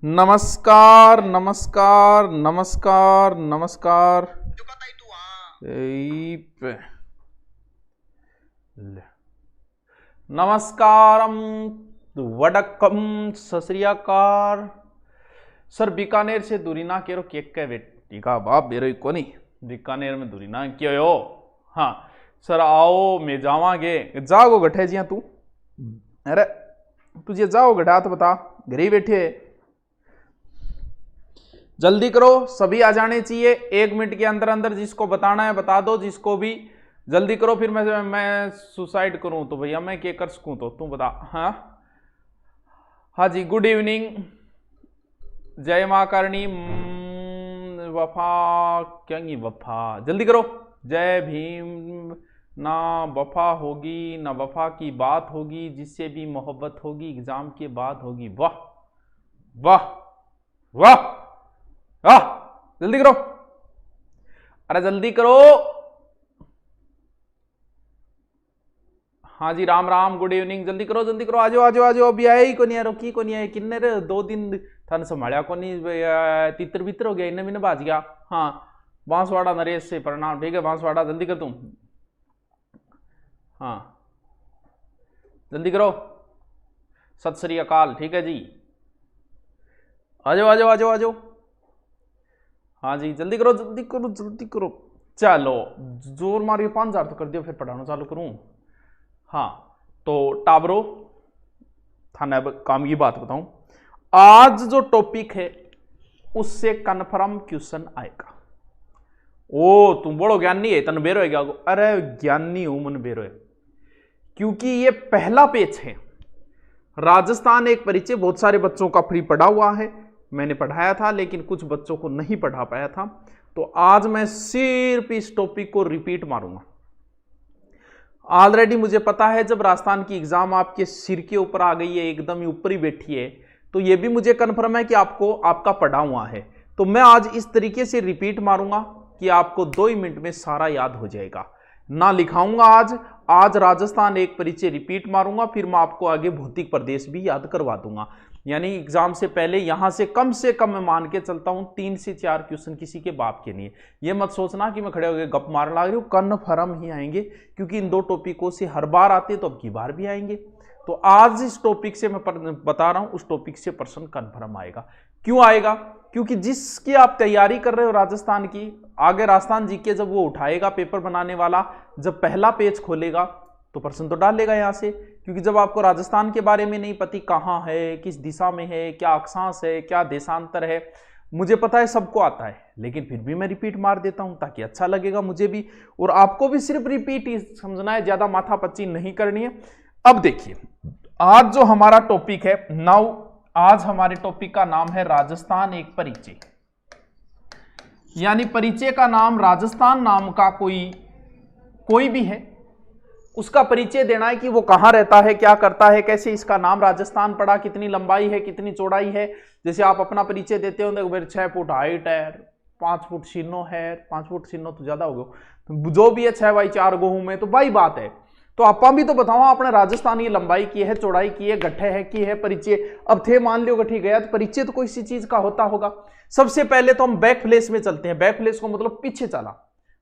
नमस्कार नमस्कार नमस्कार नमस्कार। नमस्कारम वडक्कम सत श्री अकाल। सर बीकानेर से दूरी ना केरो केक के बेटी का बाप बेरो को नहीं बीकानेर में दूरी ना क्यों हो। हाँ सर आओ मैं जावांगे जाओ गठे जिया तू। अरे तुझे जाओ गठा तो बता घर ही बैठे जल्दी करो सभी आ जाने चाहिए 1 मिनट के अंदर अंदर। जिसको बताना है बता दो जिसको भी जल्दी करो फिर मैं सुसाइड करूं तो भैया मैं क्या कर सकूं तो तू बता। हाँ हाँ जी गुड इवनिंग जय माँ करणी वफा क्या वफा जल्दी करो जय भीम। ना वफा होगी ना वफा की बात होगी जिससे भी मोहब्बत होगी एग्जाम के बाद होगी। वाह वाह वाह वाह जल्दी करो अरे जल्दी करो। हाँ जी राम राम गुड इवनिंग जल्दी करो आ जाओ अभी आए ही को नहीं रोकी को नहीं आए किन्ने 2 दिन थाने संभालिया को नहीं तितर बितर हो गया इन्हें भी बाज गया। हाँ बांसवाड़ा नरेश से प्रणाम ठीक है बांसवाड़ा जल्दी कर तुम। हाँ जल्दी करो सत श्री अकाल ठीक है जी आ जाओ। हाँ जी जल्दी करो चलो जोर मारियो 5000 तो कर दियो फिर पढ़ाना चालू करूं। हाँ तो टाबरो थाने अब काम की बात बताऊं। आज जो टॉपिक है उससे कन्फर्म क्वेश्चन आएगा। ओ तुम बड़ो ज्ञानी है तन बेरो है क्या? अरे ज्ञानी हूं मन बेरो है क्योंकि ये पहला पेज है। राजस्थान एक परिचय बहुत सारे बच्चों का फ्री पढ़ा हुआ है मैंने पढ़ाया था लेकिन कुछ बच्चों को नहीं पढ़ा पाया था तो आज मैं सिर्फ इस टॉपिक को रिपीट मारूंगा। ऑलरेडी मुझे पता है जब राजस्थान की एग्जाम आपके सिर के ऊपर आ गई है एकदम ही ऊपर ही बैठी है तो यह भी मुझे कन्फर्म है कि आपको आपका पढ़ा हुआ है। तो मैं आज इस तरीके से रिपीट मारूंगा कि आपको 2 ही मिनट में सारा याद हो जाएगा। ना लिखाऊंगा आज राजस्थान एक परिचय रिपीट मारूंगा फिर मैं आपको आगे भौतिक प्रदेश भी याद करवा दूंगा। यानी एग्जाम से पहले यहां से कम मैं मान के चलता हूं 3 से 4 क्वेश्चन किसी के बाप के लिए। ये मत सोचना कि मैं खड़े होकर गप मारने लग रही हूं कन्फर्म ही आएंगे क्योंकि इन 2 टॉपिकों से हर बार आते तो अब की बार भी आएंगे। तो आज इस टॉपिक से मैं बता रहा हूं उस टॉपिक से प्रश्न कन्फर्म आएगा। क्यों आएगा? क्योंकि जिसकी आप तैयारी कर रहे हो राजस्थान की आगे राजस्थान जीके जब वो उठाएगा पेपर बनाने वाला जब पहला पेज खोलेगा तो प्रश्न तो डालेगा यहां से क्योंकि जब आपको राजस्थान के बारे में नहीं पता कहां है किस दिशा में है क्या अक्षांश है क्या देशांतर है मुझे पता है सबको आता है लेकिन फिर भी मैं रिपीट मार देता हूं ताकि अच्छा लगेगा मुझे भी और आपको भी सिर्फ रिपीट ही समझना है ज्यादा माथापच्ची नहीं करनी है। अब देखिए आज जो हमारा टॉपिक है आज हमारे टॉपिक का नाम है राजस्थान एक परिचय। यानी परिचय का नाम राजस्थान नाम का कोई भी है उसका परिचय देना है कि वो कहां रहता है क्या करता है कैसे इसका नाम राजस्थान पड़ा कितनी लंबाई है कितनी चौड़ाई है। जैसे आप अपना परिचय देते हो मेरे 6 फुट हाइट है 5 फुट सीनो है 5 फुट सीनो तो ज्यादा हो गया जो भी है 6 बाई 4 गो हूं मैं तो भाई बात है। तो आपा भी तो बताओ आपने राजस्थान की लंबाई की है चौड़ाई की है गठे है की है परिचय। अब थे मान लियो गठी गया तो परिचय तो कोई सी चीज का होता होगा। सबसे पहले तो हम बैक फ्लेस में चलते हैं। बैक फ्लेस को मतलब पीछे चला।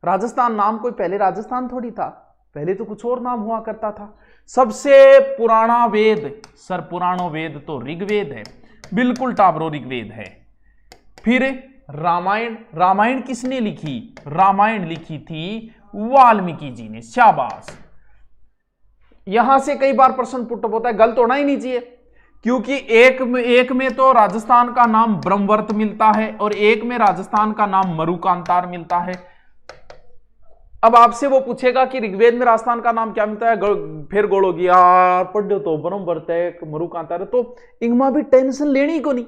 राजस्थान नाम कोई पहले राजस्थान थोड़ी था पहले तो कुछ और नाम हुआ करता था। सबसे पुराना वेद सर पुरानो वेद तो ऋग्वेद है बिल्कुल टाबरो ऋग्वेद है। फिर रामायण किसने लिखी? रामायण लिखी थी वाल्मीकि जी ने। शाबाश। यहां से कई बार प्रश्न पुट होता है गलत होना ही नहीं चाहिए क्योंकि एक में तो राजस्थान का नाम ब्रह्मवर्त मिलता है और एक में राजस्थान का नाम मरुकांतार मिलता है। अब आपसे वो पूछेगा कि ऋग्वेद में राजस्थान का नाम क्या मिलता है फिर गोलोगी यार पढ़ो तो ब्रह्मवर्त है मरुकांतार है तो इनमें भी टेंशन लेनी को नहीं।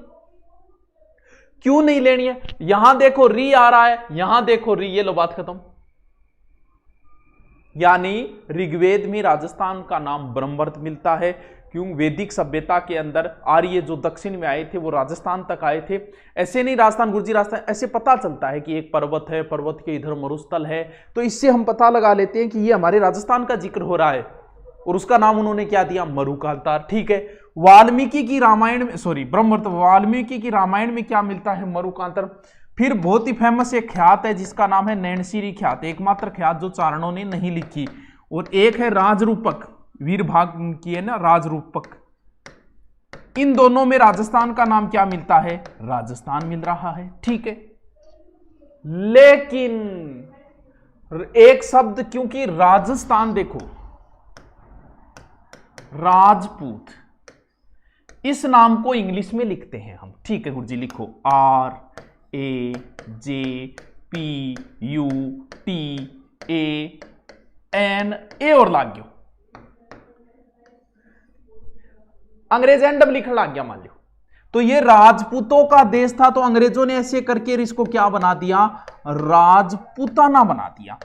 क्यों नहीं लेनी है? यहां देखो री आ रहा है यहां देखो री ये लो बात खत्म। यानी ऋग्वेद में राजस्थान का नाम ब्रह्मवर्त मिलता है क्यों वैदिक सभ्यता के अंदर आर्य जो दक्षिण में आए थे वो राजस्थान तक आए थे। ऐसे नहीं राजस्थान गुर्जी राजस्थान ऐसे पता चलता है कि एक पर्वत है पर्वत के इधर मरुस्थल है तो इससे हम पता लगा लेते हैं कि ये हमारे राजस्थान का जिक्र हो रहा है और उसका नाम उन्होंने क्या दिया मरुकांतार। ठीक है वाल्मीकि की रामायण में, सॉरी ब्रह्मवर्त, वाल्मीकि की रामायण में क्या मिलता है? मरुकांतर। फिर बहुत ही फेमस एक ख्यात है जिसका नाम है नैनसीरी ख्यात, एकमात्र ख्यात जो चारणों ने नहीं लिखी। और एक है राजरूपक, वीरभाग की है ना राजरूपक। इन दोनों में राजस्थान का नाम क्या मिलता है? राजस्थान मिल रहा है, ठीक है। लेकिन एक शब्द, क्योंकि राजस्थान देखो राजपूत, इस नाम को इंग्लिश में लिखते हैं हम, ठीक है गुरुजी, लिखो RAJPUTAN और लाग गयो, अंग्रेज एंड लिखने लग गया मान लो। तो ये राजपूतों का देश था, तो अंग्रेजों ने ऐसे करके इसको क्या बना दिया? राजपूताना बना दिया।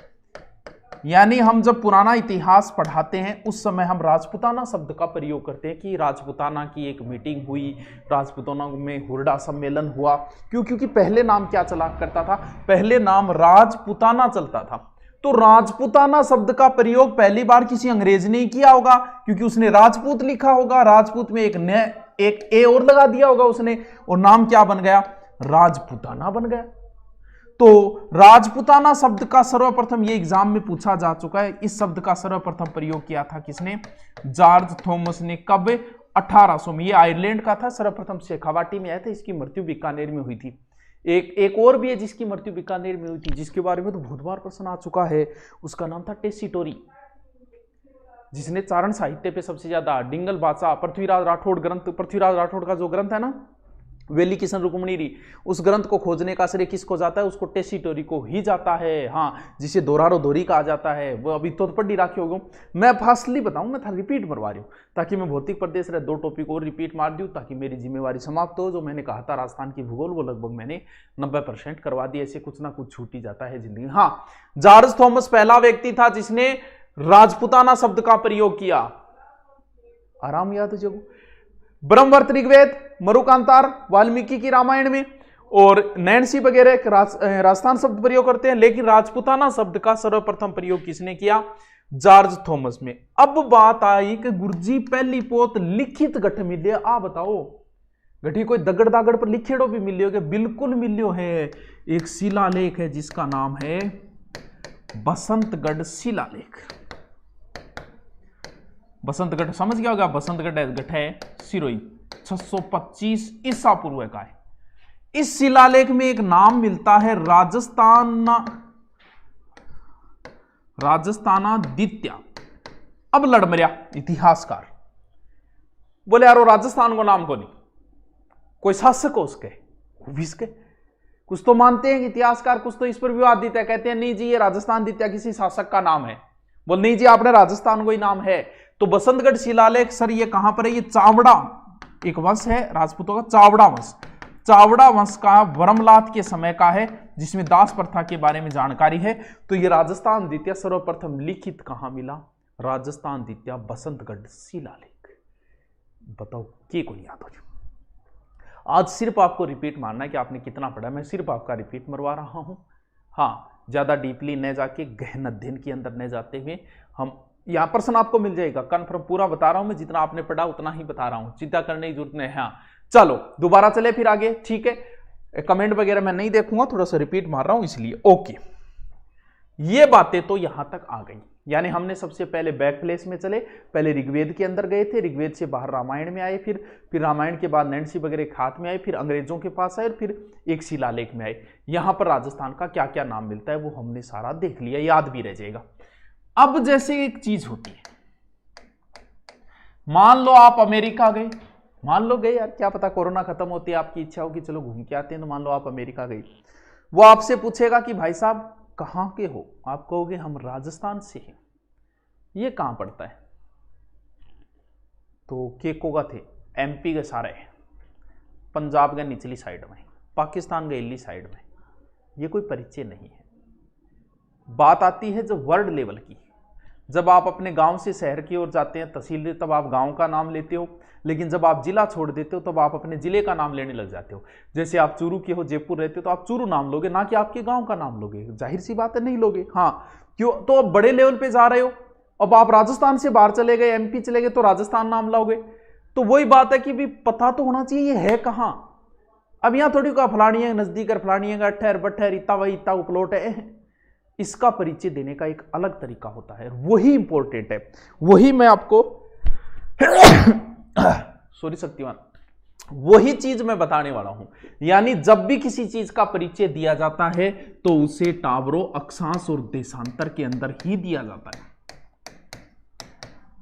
यानी हम जब पुराना इतिहास पढ़ाते हैं उस समय हम राजपूताना शब्द का प्रयोग करते हैं कि राजपूताना की एक मीटिंग हुई, राजपूताना में हुरडा सम्मेलन हुआ। क्यों? क्योंकि पहले नाम क्या चला करता था? पहले नाम राजपूताना चलता था। तो राजपूताना शब्द का प्रयोग पहली बार किसी अंग्रेज ने ही किया होगा, क्योंकि उसने राजपूत लिखा होगा, राजपूत में एक ए और लगा दिया होगा उसने, और नाम क्या बन गया? राजपूताना बन गया। तो राजपूताना शब्द का सर्वप्रथम, ये एग्जाम में पूछा जा चुका है, इस शब्द का सर्वप्रथम प्रयोग किया था किसने? जॉर्ज थॉमस ने। कब? 1800 में। ये आयरलैंड का था, सर्वप्रथम शेखावाटी में आया था। इसकी मृत्यु बीकानेर में हुई थी। एक और भी है जिसकी मृत्यु बीकानेर में हुई थी, जिसके बारे में तो बहुत बार प्रश्न आ चुका है। उसका नाम था टेसीटोरी, जिसने चारण साहित्य पे सबसे ज्यादा, डिंगल बादशाह, पृथ्वीराज राठौड़ ग्रंथ, पृथ्वीराज राठौड़ का जो ग्रंथ है ना वेली किशन रुक्मणी, उस ग्रंथ को खोजने का श्रेय किसको जाता है? उसको टेसीटोरी को ही जाता है। हाँ, जिसे दोरारो दोरी कहा जाता है। वो अभी तो पढ़ी राखी होगा, मैं फास्टली बताऊंगा था, रिपीट मरवा रही हूँ, ताकि मैं भौतिक प्रदेश रहे 2 टॉपिक और रिपीट मार दूँ, ताकि मेरी जिम्मेवारी समाप्त हो। जो मैंने कहा था राजस्थान की भूगोल, वो लगभग मैंने 90% करवा दी। ऐसे कुछ ना कुछ छूट ही जाता है जिंदगी। हाँ, जॉर्ज थॉमस पहला व्यक्ति था जिसने राजपूताना शब्द का प्रयोग किया। आराम याद हो जब ब्रह्मवर्त, ऋग्वेद, मरुकांतार, वाल्मीकि की रामायण में और नैन्सी वगैरह राजस्थान शब्द प्रयोग करते हैं, लेकिन राजपूताना शब्द का सर्वप्रथम प्रयोग किसने किया? जॉर्ज थॉमस में। अब बात आई कि गुरुजी पहली पोत लिखित गठ मिले, आ बताओ गठी कोई दगड़ दागड़ पर लिखेड़ो भी मिलियो के? बिल्कुल मिलियो है। एक शिलालेख है जिसका नाम है बसंतगढ़ शिलालेख। बसंतगढ़ समझ गया होगा, बसंतगढ़ गठ है सिरोही, 625 ईसा पूर्व का है। इस शिलालेख में एक नाम मिलता है राजस्थानादित्य। अब लड़ मरिया इतिहासकार, बोले यार वो राजस्थान को नाम को नहीं, कोई शासक हो उसके, कुछ तो मानते हैं इतिहासकार, कुछ तो इस पर विवादित है। कहते हैं नहीं जी ये राजस्थान दित्या किसी शासक का नाम है। बोल नहीं जी आपने राजस्थान को ही नाम है। तो बसंतगढ़ शिलालेख सर ये कहां पर है? ये चावड़ा एक वंश है राजपूतों का, चावड़ा वंश। चावड़ा वंश का वर्मलात के समय का है, जिसमें दास प्रथा के बारे में जानकारी है। तो ये राजस्थान द्वितीय सर्वप्रथम लिखित कहां मिला? राजस्थान द्वितीय बसंतगढ़ शिलालेख। बताओ के को याद हो? आज सिर्फ आपको रिपीट मारना है कि आपने कितना पढ़ा। मैं सिर्फ आपका रिपीट मरवा रहा हूं। हाँ, ज्यादा डीपली न जाके, गहन अध्ययन के अंदर न जाते हुए हम, यहां प्रश्न आपको मिल जाएगा कन्फर्म, पूरा बता रहा हूं मैं, जितना आपने पढ़ा उतना ही बता रहा हूं, चिंता करने की जरूरत नहीं है। हाँ चलो दोबारा चले फिर आगे, ठीक है। कमेंट वगैरह मैं नहीं देखूंगा, थोड़ा सा रिपीट मार रहा हूं इसलिए। ओके, ये बातें तो यहां तक आ गई। यानी हमने सबसे पहले बैक प्लेस में चले, पहले ऋग्वेद के अंदर गए थे, ऋग्वेद से बाहर रामायण में आए, फिर रामायण के बाद नैन्सी वगैरह खात में आए, फिर अंग्रेजों के पास आए, फिर एक शिलालेख में आए। यहां पर राजस्थान का क्या क्या नाम मिलता है वो हमने सारा देख लिया, याद भी रह जाएगा। अब जैसे एक चीज होती है, मान लो आप अमेरिका गए, मान लो गए यार, क्या पता कोरोना खत्म होती है, आपकी इच्छा हो कि चलो घूम के आते हैं, तो मान लो आप अमेरिका गए, वो आपसे पूछेगा कि भाई साहब कहां के हो? आप कहोगे हम राजस्थान से हैं। ये कहां पड़ता है? तो केकोगा थे एमपी के सारे, पंजाब के निचली साइड में, पाकिस्तान के इली साइड में। ये कोई परिचय नहीं है। बात आती है जब वर्ड लेवल की, जब आप अपने गांव से शहर की ओर जाते हैं, तहसील, तब आप गांव का नाम लेते हो, लेकिन जब आप जिला छोड़ देते हो तब आप अपने जिले का नाम लेने लग जाते हो। जैसे आप चूरू के हो, जयपुर रहते हो, तो आप चूरू नाम लोगे, ना कि आपके गांव का नाम लोगे। जाहिर सी बात है नहीं लोगे। हाँ क्यों? तो अब बड़े लेवल पे जा रहे हो, अब आप राजस्थान से बाहर चले गए, एमपी चले गए, तो राजस्थान नाम लाओगे। तो वही बात है कि भी पता तो होना चाहिए ये है कहां। अब यहां थोड़ी का फलानी है नजदीक है, फलानी है अठहर बठहर इतना वही इतना प्लॉट है। इसका परिचय देने का एक अलग तरीका होता है, वही इंपॉर्टेंट है। वही मैं आपको सॉरी शक्तिमान, वही चीज मैं बताने वाला हूं। यानी जब भी किसी चीज का परिचय दिया जाता है तो उसे टावरों, अक्षांश और देशांतर के अंदर ही दिया जाता है।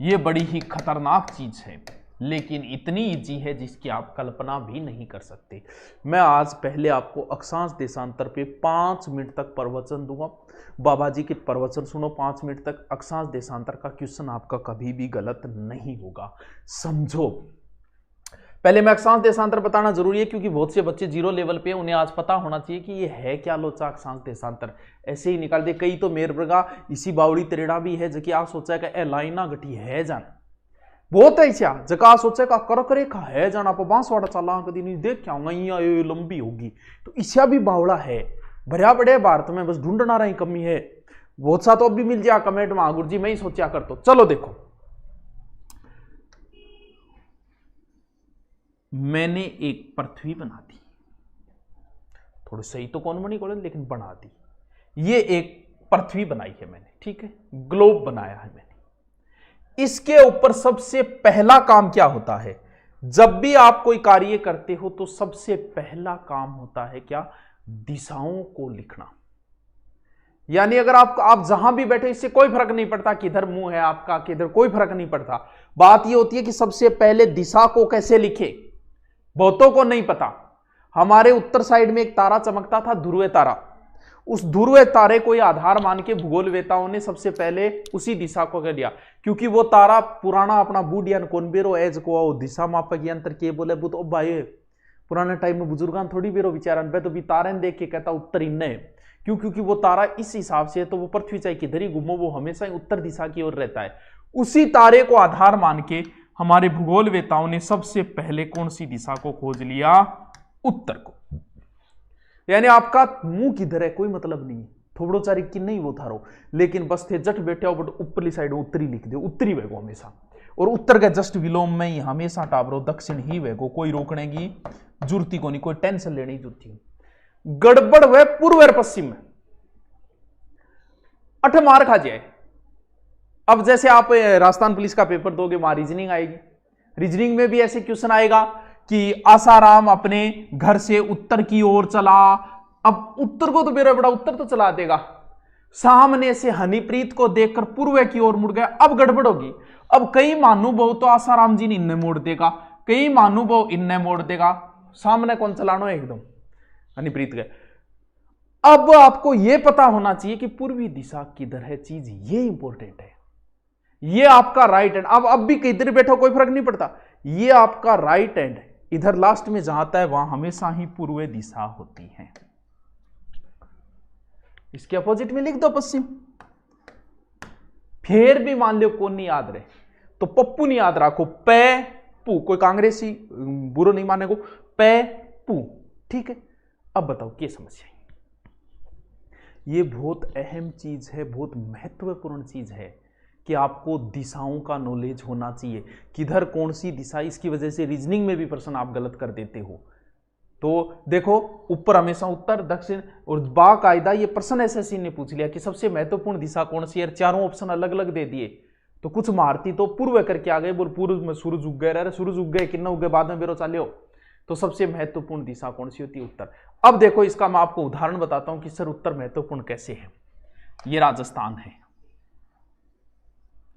यह बड़ी ही खतरनाक चीज है, लेकिन इतनी इजी है जिसकी आप कल्पना भी नहीं कर सकते। मैं आज पहले आपको अक्षांश देशांतर पे 5 मिनट तक प्रवचन दूंगा। बाबा जी के प्रवचन सुनो 5 मिनट तक। अक्षांश देशांतर का क्वेश्चन आपका कभी भी गलत नहीं होगा, समझो। पहले मैं अक्षांश देशांतर बताना जरूरी है, क्योंकि बहुत से बच्चे जीरो लेवल पे, उन्हें आज पता होना चाहिए कि ये है क्या लोचा अक्षांश देशांतर। ऐसे ही निकाल दे कई तो मेर बगा इसी बावड़ी त्रेड़ा भी है जबकि आप सोचा कि ए लाइना गठी है जान बहुत ऐसा जका सोचे का करक रेखा है जाना आप बांसवाड़ा चला कभी नहीं देख क्या ये लंबी होगी, तो ईसा भी बावड़ा है भरिया बड़े भारत में, बस ढूंढना रही कमी है। बहुत सा तो अब भी मिल जाए कमेंट में, गुरु जी मैं ही सोचा कर। तो चलो देखो, मैंने एक पृथ्वी बना दी, थोड़ी सही तो कौन बनी कौन, लेकिन बना दी। ये एक पृथ्वी बनाई है मैंने, ठीक है, ग्लोब बनाया है मैंने। इसके ऊपर सबसे पहला काम क्या होता है? जब भी आप कोई कार्य करते हो तो सबसे पहला काम होता है क्या? दिशाओं को लिखना। यानी अगर आप जहां भी बैठे, इससे कोई फर्क नहीं पड़ता किधर मुंह है आपका, किधर, कोई फर्क नहीं पड़ता। बात यह होती है कि सबसे पहले दिशा को कैसे लिखे। बहुतों को नहीं पता, हमारे उत्तर साइड में एक तारा चमकता था, ध्रुव तारा। उस ध्रुव तारे को आधार मान के भूगोलवेताओं ने सबसे पहले उसी दिशा को कर लिया, क्योंकि वो तारा पुराना अपना बूढ़ियान कौन बेरो एज को दिशा मापक यंत्र के बोले बुत ओ भाई पुराने टाइम में बुजुर्गान थोड़ी बेरो विचारन पे, तो भी तारे देख के कहता उत्तर इन्ने, क्योंकि वो तारा इस हिसाब से, तो वो पृथ्वी चाहे किधर ही घूमो वो हमेशा उत्तर दिशा की ओर रहता है। उसी तारे को आधार मान के हमारे भूगोलवेताओं ने सबसे पहले कौन सी दिशा को खोज लिया? उत्तर को। यानी आपका मुंह किधर है कोई मतलब नहीं, थोड़ो चारी की नहीं वो थारो, लेकिन बस थे जट बैठे हो बट ऊपरली साइड उत्तरी लिख दो, उत्तरी वेगो हमेशा, और उत्तर का जस्ट विलोम में ही हमेशा टावरो दक्षिण ही वेगो, कोई रोकने की जरूरत को नहीं, कोई टेंशन लेने की जरूरत नहीं। गड़बड़ वे पूर्व और पश्चिम में 8 मार खा जाए। अब जैसे आप राजस्थान पुलिस का पेपर दोगे, वहां रीजनिंग आएगी, रीजनिंग में भी ऐसे क्वेश्चन आएगा कि आसाराम अपने घर से उत्तर की ओर चला। अब उत्तर को तो मेरा बड़ा उत्तर तो चला देगा, सामने से हनीप्रीत को देखकर पूर्व की ओर मुड़ गया। अब गड़बड़ होगी, अब कई महानुभव तो आसाराम जी ने इन्ने मोड़ देगा, कई महानुभव इन्ने मोड़ देगा, सामने कौन चलानो एकदम हनीप्रीत गए। अब आपको यह पता होना चाहिए कि पूर्वी दिशा किधर है, चीज ये इंपॉर्टेंट है। ये आपका राइट हैंड, अब भी किधर बैठो कोई फर्क नहीं पड़ता, ये आपका राइट हैंड है, इधर लास्ट में जहां आता है वहां हमेशा ही पूर्व दिशा होती है। इसके अपोजिट में लिख दो पश्चिम। फिर भी मान लो कौन नहीं याद रहे तो पप्पू नहीं याद रखो, पै पू, कोई कांग्रेसी बुरो नहीं माने को, पै पू, ठीक है। अब बताओ क्या समस्या है? ये बहुत अहम चीज है, बहुत महत्वपूर्ण चीज है कि आपको दिशाओं का नॉलेज होना चाहिए, किधर कौन सी दिशा। इसकी वजह से रीजनिंग में भी प्रश्न आप गलत कर देते हो। तो देखो ऊपर हमेशा उत्तर दक्षिण, और बाकायदा ये प्रश्न एसएससी ने पूछ लिया कि सबसे महत्वपूर्ण दिशा कौन सी है, चारों ऑप्शन अलग अलग दे दिए। तो कुछ भारती तो पूर्व करके आ गए, बोल पूर्व में सूरज उग गए, अरे सूरज उग गए किन्ना उग गए बाद में बेरो चाले हो। तो सबसे महत्वपूर्ण दिशा कौन सी होती है? उत्तर। अब देखो इसका मैं आपको उदाहरण बताता हूं कि सर उत्तर महत्वपूर्ण कैसे है। ये राजस्थान है,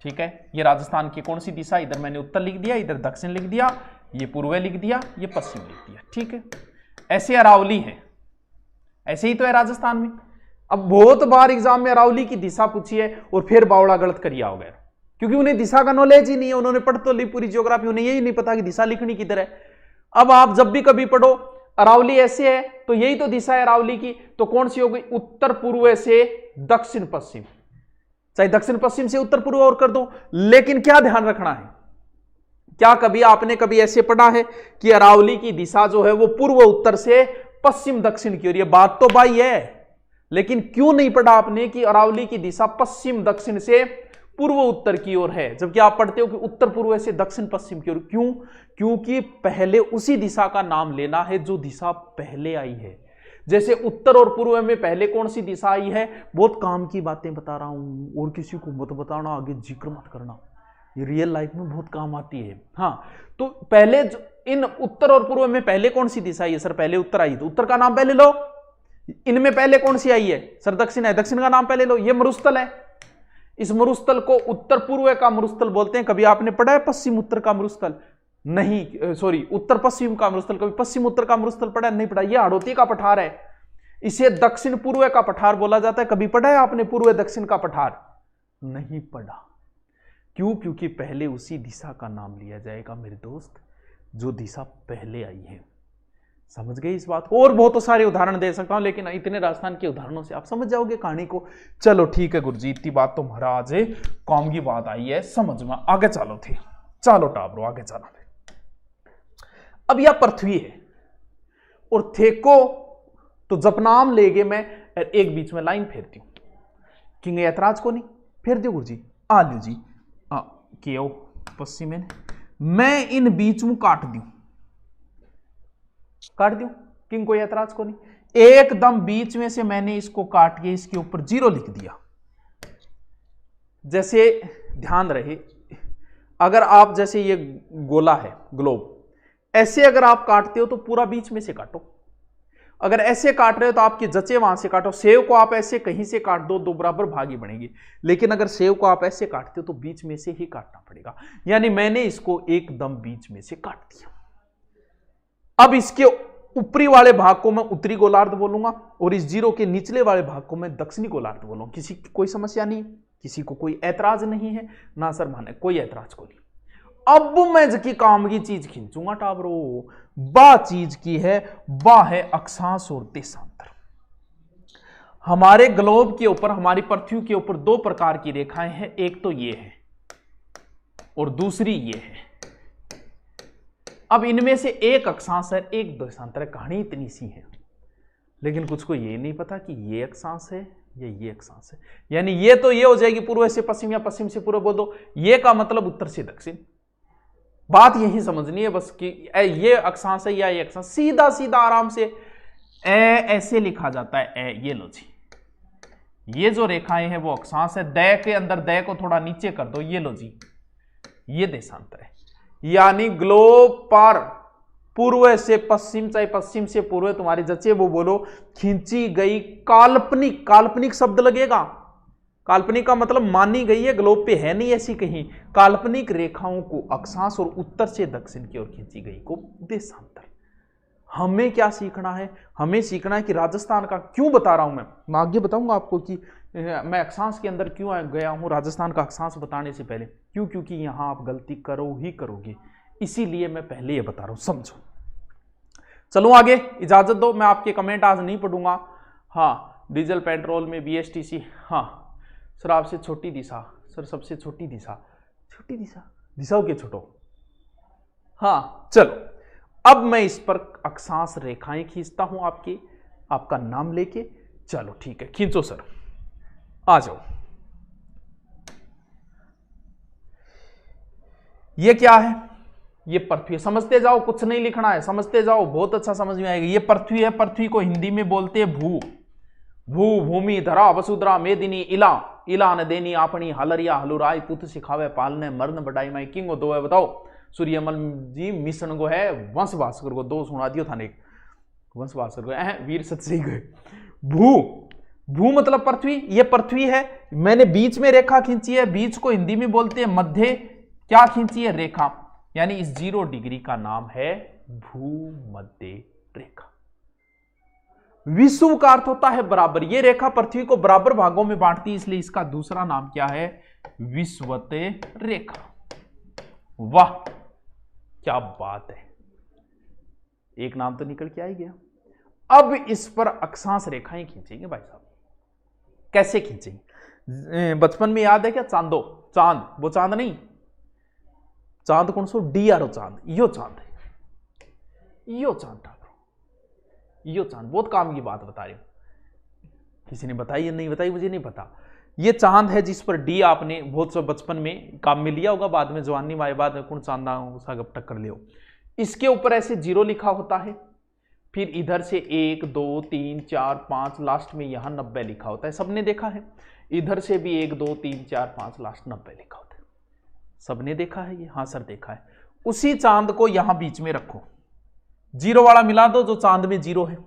ठीक है, ये राजस्थान की कौन सी दिशा, इधर मैंने उत्तर लिख दिया, इधर दक्षिण लिख दिया, ये पूर्व लिख दिया, ये पश्चिम लिख दिया, ठीक है। ऐसे अरावली है, ऐसे ही तो है राजस्थान में। अब बहुत बार एग्जाम में अरावली की दिशा पूछी है और फिर बावड़ा गलत करिया हो गया, क्योंकि उन्हें दिशा का नॉलेज ही नहीं है। उन्होंने पढ़ तो ली पूरी ज्योग्राफी, उन्हें यही नहीं पता कि दिशा लिखनी किधर है। अब आप जब भी कभी पढ़ो अरावली ऐसे है तो यही तो दिशा है अरावली की, तो कौन सी हो गई? उत्तर पूर्व से दक्षिण पश्चिम, चाहे दक्षिण पश्चिम से उत्तर पूर्व और कर दो। लेकिन क्या ध्यान रखना है, क्या कभी आपने कभी ऐसे पढ़ा है कि अरावली की दिशा जो है वो पूर्व उत्तर से पश्चिम दक्षिण की ओर? ये बात तो भाई है, लेकिन क्यों नहीं पढ़ा आपने कि अरावली की दिशा पश्चिम दक्षिण से पूर्व उत्तर की ओर है, जबकि आप पढ़ते हो कि उत्तर पूर्व से दक्षिण पश्चिम की ओर। क्यों? क्योंकि पहले उसी दिशा का नाम लेना है जो दिशा पहले आई है। जैसे उत्तर और पूर्व में पहले कौन सी दिशा आई है, बहुत काम की बातें बता रहा हूं, और किसी को मत बताना, आगे जिक्र मत करना, ये रियल लाइफ में बहुत काम आती है। हाँ, तो पहले इन उत्तर और पूर्व में पहले कौन सी दिशा आई है? सर पहले उत्तर आई, तो उत्तर का नाम पहले लो। इनमें पहले कौन सी आई है? सर दक्षिण है, दक्षिण का नाम पहले लो। ये मरुस्थल है, इस मरुस्थल को उत्तर पूर्व का मरुस्थल बोलते हैं। कभी आपने पढ़ा है पश्चिम उत्तर का मरुस्थल? नहीं, सॉरी, उत्तर पश्चिम का मरुस्थल। कभी पश्चिम उत्तर का मरुस्थल पढ़ा? नहीं पढ़ा। यह हाड़ौती का पठार है, इसे दक्षिण पूर्व का पठार बोला जाता है। कभी पढ़ा है आपने पूर्व दक्षिण का पठार? नहीं पढ़ा। क्यों? क्योंकि पहले उसी दिशा का नाम लिया जाएगा मेरे दोस्त जो दिशा पहले आई है। समझ गए इस बात को? और बहुत सारे उदाहरण दे सकता हूं, लेकिन इतने राजस्थान के उदाहरणों से आप समझ जाओगे कहानी को। चलो ठीक है गुरुजी, इतनी बात तो महाराज काम की बात आई है समझ में। आगे चलो थे, चलो टाबरो आगे चलो थे। अब यह पृथ्वी है और थे को तो जपनाम लेगे मैं एक बीच में लाइन फेरती हूं। किंग ऐतराज को नहीं फेर दो गुरुजी, आ लो जी, क्यों पश्चिम में मैं इन बीच में काट दूं, काट दूं, किंग कोई ऐतराज को नहीं। एकदम बीच में से मैंने इसको काट के इसके ऊपर 0 लिख दिया। जैसे ध्यान रहे, अगर आप जैसे ये गोला है ग्लोब, ऐसे अगर आप काटते हो तो पूरा बीच में से काटो। अगर ऐसे काट रहे हो तो आपके जचे वहां से काटो। सेव को आप ऐसे कहीं से काट दो, 2 बराबर भाग ही बनेंगे। लेकिन अगर सेव को आप ऐसे काटते हो तो बीच में से ही काटना पड़ेगा। यानी मैंने इसको एकदम बीच में से काट दिया। अब इसके ऊपरी वाले भाग को मैं उत्तरी गोलार्ध बोलूंगा और इस 0 के निचले वाले भाग को मैं दक्षिणी गोलार्ध बोलूंगा। किसी की कोई समस्या नहीं, किसी को कोई ऐतराज नहीं है ना? सर माने कोई ऐतराज को नहीं। अब मैं जकी काम की चीज खींचूंगा टाबरो, बा चीज की है, बा है अक्षांश और देशांतर। हमारे ग्लोब के ऊपर, हमारी पृथ्वी के ऊपर 2 प्रकार की रेखाएं हैं। एक तो ये है और दूसरी ये है। अब इनमें से एक अक्षांश है, एक देशांतर है। कहानी इतनी सी है, लेकिन कुछ को ये नहीं पता कि ये अक्षांश है या ये अक्षांश है। यानी ये तो ये हो जाएगी पूर्व से पश्चिम या पश्चिम से पूर्व बोल दो, ये का मतलब उत्तर से दक्षिण। बात यही समझनी है बस कि ये अक्षांश है या ये अक्षांश। सीधा सीधा आराम से ऐसे लिखा जाता है। ये लो जी, ये जो रेखाएं हैं वो अक्षांश है। दय के अंदर दय को थोड़ा नीचे कर दो, ये लो जी, ये देशांतर है। यानी ग्लोब पर पूर्व से पश्चिम, चाहे पश्चिम से पूर्व, तुम्हारी जचे वो बोलो, खींची गई काल्पनिक, काल्पनिक शब्द लगेगा। काल्पनिक का मतलब मानी गई है, ग्लोब पे है नहीं ऐसी कहीं। काल्पनिक रेखाओं को अक्षांश और उत्तर से दक्षिण की ओर खींची गई को देशांतर। हमें क्या सीखना है? हमें सीखना है कि राजस्थान का, क्यों बता रहा हूं मैं आगे बताऊंगा आपको कि मैं अक्षांश के अंदर क्यों गया हूं राजस्थान का अक्षांश बताने से पहले। क्यों? क्योंकि यहां आप गलती करो ही करोगे, इसीलिए मैं पहले ये बता रहा हूं, समझो। चलो आगे, इजाजत दो, मैं आपके कमेंट आज नहीं पढ़ूंगा। हाँ, डीजल पेट्रोल में BSTC, हाँ सर आपसे छोटी दिशा, सर सबसे छोटी दिशा, छोटी दिशा, दिशाओं के छोटो। हाँ चलो, अब मैं इस पर अक्षांश रेखाएं खींचता हूं आपका नाम लेके। चलो ठीक है, खींचो सर, आ जाओ। ये क्या है? ये पृथ्वी है। समझते जाओ, कुछ नहीं लिखना है, समझते जाओ, बहुत अच्छा समझ में आएगा। ये पृथ्वी है। पृथ्वी को हिंदी में बोलते हैं भू। भू, भूमि, धरा, वसुधरा, मेदिनी, इला, इला न देनी आपनी, हलरिया, हलुराई, पुत सिखावे पालने, मर्न बढ़ाई माई, किंग दो है बताओ। सूर्यमल जी मिशन को है, वंश भास्कर को 2 सुना दियो थाने, वंश भास्कर को वीर सत सही गए। भू, भू मतलब पृथ्वी, ये पृथ्वी है। मैंने बीच में रेखा खींची है, बीच को हिंदी में बोलते हैं मध्य। क्या खींची है? रेखा। यानी इस 0 डिग्री का नाम है भूमध्य रेखा। विषुव का अर्थ होता है बराबर। ये रेखा पृथ्वी को बराबर भागों में बांटती है, इसलिए इसका दूसरा नाम क्या है? विषुवत रेखा। वाह क्या बात है, एक नाम तो निकल के आ ही गया। अब इस पर अक्षांश रेखाएं खींचेंगे भाई साहब। कैसे खींचेंगे? बचपन में याद है क्या? चांदो, चांद, वो चांद नहीं, चांद कौन सो? DRO चांद, यो चांद है, यो चांद था, यो चांद। बहुत काम की बात बता रही हूं। किसी ने बताई या नहीं बताई मुझे नहीं पता। ये चांद है जिस पर डी आपने बहुत से बचपन में काम में लिया होगा, बाद में जवानी माए बाद में कौन चांदा उसका गपटक कर लियो। इसके ऊपर ऐसे 0 लिखा होता है, फिर इधर से 1 2 3 4 5 लास्ट में यहां 90 लिखा होता है। सबने देखा है। इधर से भी 1 2 3 4 5 लास्ट 90 लिखा होता है। सबने देखा है ये? हाँ सर देखा है। उसी चांद को यहां बीच में रखो, 0 वाला मिला दो जो चांद में 0 है।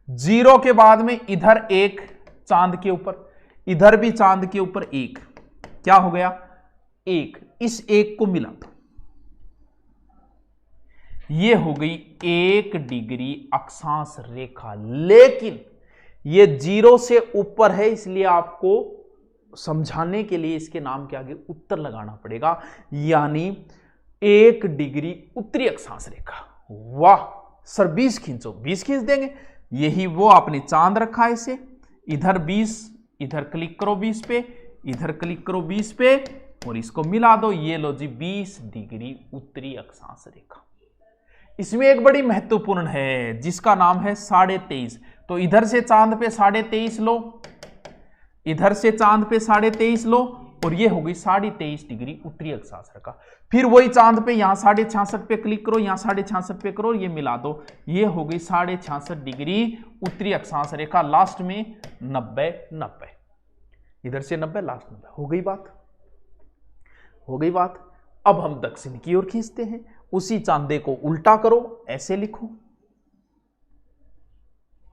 0 के बाद में इधर 1 चांद के ऊपर, इधर भी चांद के ऊपर 1, क्या हो गया 1। इस 1 को मिला दो, ये हो गई 1 डिग्री अक्षांश रेखा। लेकिन ये 0 से ऊपर है, इसलिए आपको समझाने के लिए इसके नाम के आगे उत्तर लगाना पड़ेगा, यानी 1 डिग्री उत्तरी अक्षांश रेखा। वाह सर 20 खींचो, 20 खींच देंगे। यही वो आपने चांद रखा है इसे, इधर 20, इधर क्लिक करो 20 पे, इधर क्लिक करो 20 पे और इसको मिला दो। ये लो जी 20 डिग्री उत्तरी अक्षांश रेखा। इसमें एक बड़ी महत्वपूर्ण है जिसका नाम है 23.5। तो इधर से चांद पे 23.5 लो, इधर से चांद पे 23.5 लो और ये हो गई 23.5 डिग्री उत्तरी अक्षांश रेखा। फिर वही चांद पे यहां 66.5 पे क्लिक करो, यहां 66.5 पे करो, ये मिला दो, ये हो गई 66.5 डिग्री उत्तरी अक्षांश रेखा। लास्ट में 90, इधर से 90 लास्ट 90। हो गई बात, हो गई बात। अब हम दक्षिण की ओर खींचते हैं। उसी चांदे को उल्टा करो, ऐसे लिखो,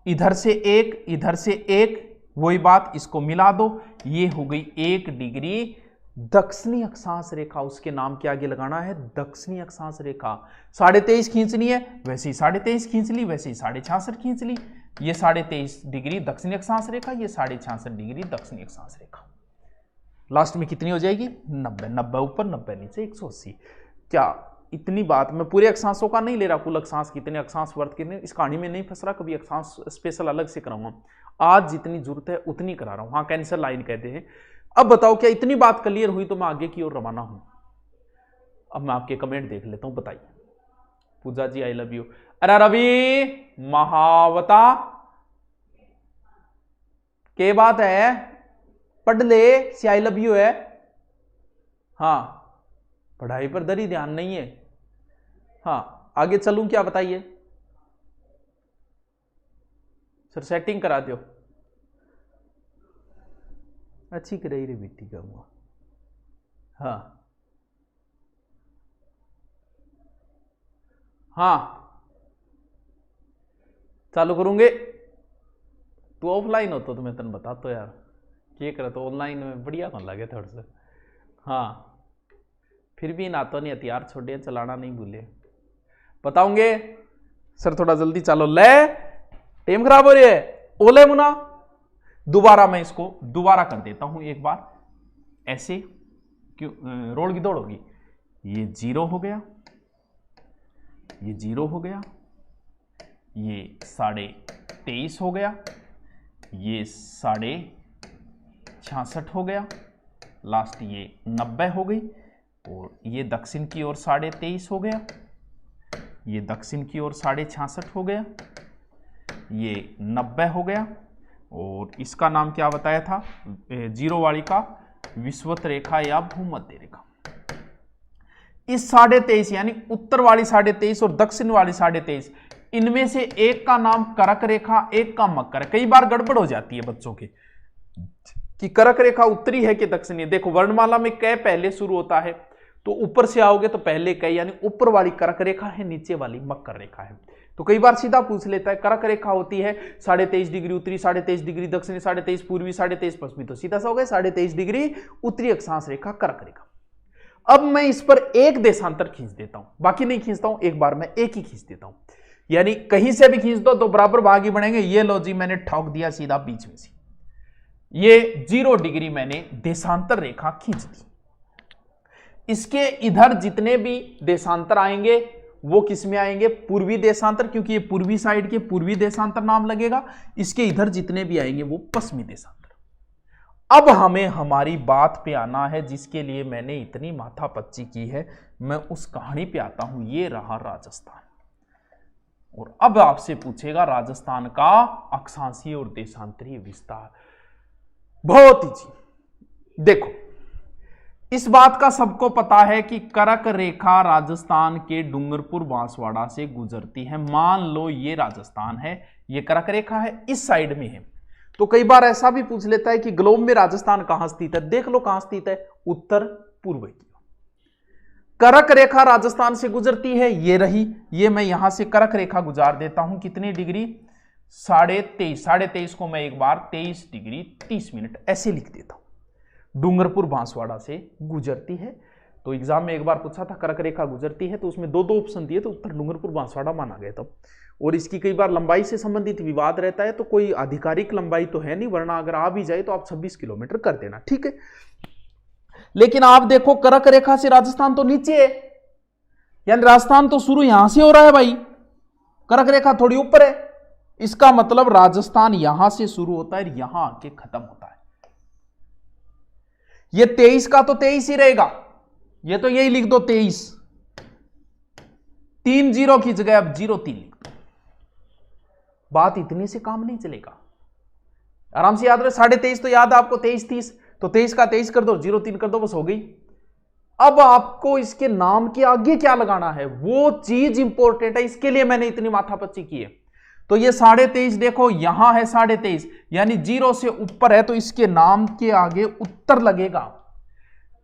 इधर से 1, इधर से 1, वही बात, इसको मिला दो, ये हो गई 1 डिग्री दक्षिणी अक्षांश रेखा। उसके नाम के आगे लगाना है दक्षिणी अक्षांश रेखा। 23.5 खींचनी है, वैसे ही 23.5 खींच ली, वैसे ही 66.5 खींच ली। ये 23.5 डिग्री दक्षिणी अक्षांश रेखा, ये 66.5 डिग्री दक्षिणी अक्षांश रेखा। लास्ट में कितनी हो जाएगी 90, 90 ऊपर 90 नीचे 180। क्या इतनी बात, मैं पूरे अक्षांशों का नहीं ले रहा, कुल अक्षांश कितने, अक्षांश वर्त कितने, इस कहानी में नहीं फंस रहा, कभी अक्षांश स्पेशल अलग से कराऊंगा। आज जितनी जरूरत है उतनी करा रहा हूं। हाँ कैंसर लाइन कहते हैं। अब बताओ क्या इतनी बात क्लियर हुई? तो मैं आगे की ओर रवाना हूं। अब मैं आपके कमेंट देख लेता हूं, बताइए। पूजा जी आई लव यू। अरे रवि महावता के बात है, पढ़ ले, सी आई लव यू है। हाँ पढ़ाई पर दरी ध्यान नहीं है। हाँ आगे चलूं क्या, बताइए सर। सेटिंग करा दो, अच्छी कर रही रे बेटी का हुआ। हाँ हाँ चालू करूंगे। तू ऑफलाइन हो तो मैं तेन बता तो यार, क्या करा तो ऑनलाइन में बढ़िया कौन लगे थोड़ा सा। हाँ फिर भी ना तो नहीं हथियार छोड़े, चलाना नहीं भूले, बताऊंगे सर थोड़ा जल्दी चालो। ले टेम खराब हो रही है, ओले मुना। दोबारा मैं इसको दोबारा कर देता हूं एक बार, ऐसे क्यों रोड की दौड़ होगी। ये 0 हो गया, ये 0 हो गया, ये 23.5 हो गया, ये 66.5 हो गया, लास्ट ये 90 हो गई, और ये दक्षिण की ओर 23.5 हो गया, ये दक्षिण की ओर 66.5 हो गया, ये 90 हो गया, और इसका नाम क्या बताया था 0 वाली का, विषुवत रेखा या भूमध्य रेखा। इस 23.5 यानी उत्तर वाली 23.5 और दक्षिण वाली 23.5, इनमें से एक का नाम करक रेखा, एक का मकर। कई बार गड़बड़ हो जाती है बच्चों के कि करक रेखा उत्तरी है कि दक्षिणी। देखो वर्णमाला में क पहले शुरू होता है, तो ऊपर से आओगे तो पहले क, यानी ऊपर वाली करक रेखा है, नीचे वाली मकर रेखा है। तो कई बार सीधा पूछ लेता है, करक रेखा होती है 23.5 डिग्री उत्तरी, 23.5 डिग्री दक्षिणी, 23.5 पूर्वी, 23.5 पश्चिमी, तो सीधा सा हो गया 23.5 डिग्री उत्तरी अक्षांश रेखा करक रेखा। अब मैं इस पर एक देशांतर खींच देता हूं, बाकी नहीं खींचता हूं, एक बार मैं एक ही खींच देता हूं, यानी कहीं से भी खींच दो तो बराबर भाग ही बनेंगे। ये लो जी मैंने ठोक दिया सीधा बीच में से, ये 0 डिग्री मैंने देशांतर रेखा खींच दी। इसके इधर जितने भी देशांतर आएंगे वो किस में आएंगे, पूर्वी देशांतर, क्योंकि ये पूर्वी साइड के पूर्वी देशांतर नाम लगेगा। इसके इधर जितने भी आएंगे वो पश्चिमी देशांतर। अब हमें हमारी बात पे आना है जिसके लिए मैंने इतनी माथापच्ची की है, मैं उस कहानी पे आता हूं। ये रहा राजस्थान, और अब आपसे पूछेगा राजस्थान का अक्षांशीय और देशांतरीय विस्तार। बहुत इजी। देखो, इस बात का सबको पता है कि कर्क रेखा राजस्थान के डूंगरपुर बांसवाड़ा से गुजरती है। मान लो ये राजस्थान है, ये कर्क रेखा है, इस साइड में है। तो कई बार ऐसा भी पूछ लेता है कि ग्लोब में राजस्थान कहां स्थित है। देख लो कहां स्थित है, उत्तर पूर्व की। कर्क रेखा राजस्थान से गुजरती है, ये रही। ये मैं यहां से कर्क रेखा गुजार देता हूं, कितनी डिग्री, 23.5 को मैं एक बार 23 डिग्री 30 मिनट ऐसे लिख देता हूं। डूंगरपुर बांसवाड़ा से गुजरती है। तो एग्जाम में एक बार पूछा था कर्क रेखा गुजरती है, तो उसमें दो ऑप्शन दिए, तो उत्तर डूंगरपुर बांसवाड़ा माना गया तब। और इसकी कई बार लंबाई से संबंधित विवाद रहता है, तो कोई आधिकारिक लंबाई तो है नहीं, वरना अगर आ भी जाए तो आप 26 किलोमीटर कर देना, ठीक है। लेकिन आप देखो कर्क रेखा से राजस्थान तो नीचे है, यानी राजस्थान तो शुरू यहां से हो रहा है भाई, कर्क रेखा थोड़ी ऊपर है। इसका मतलब राजस्थान यहां से शुरू होता है, यहां आके खत्म होता है। ये 23 का तो 23 ही रहेगा, ये तो यही लिख दो 23, 3 जीरो की जगह अब 03 लिख दो। बात इतने से काम नहीं चलेगा, आराम से याद रहे। 23.5 तो याद है आपको, 23 30, तो 23 का 23 कर दो, 03 कर दो, बस हो गई। अब आपको इसके नाम के आगे क्या लगाना है, वो चीज इंपॉर्टेंट है, इसके लिए मैंने इतनी माथापच्ची की है। तो ये 23.5 देखो यहां है 23.5, यानी 0 से ऊपर है, तो इसके नाम के आगे उत्तर लगेगा।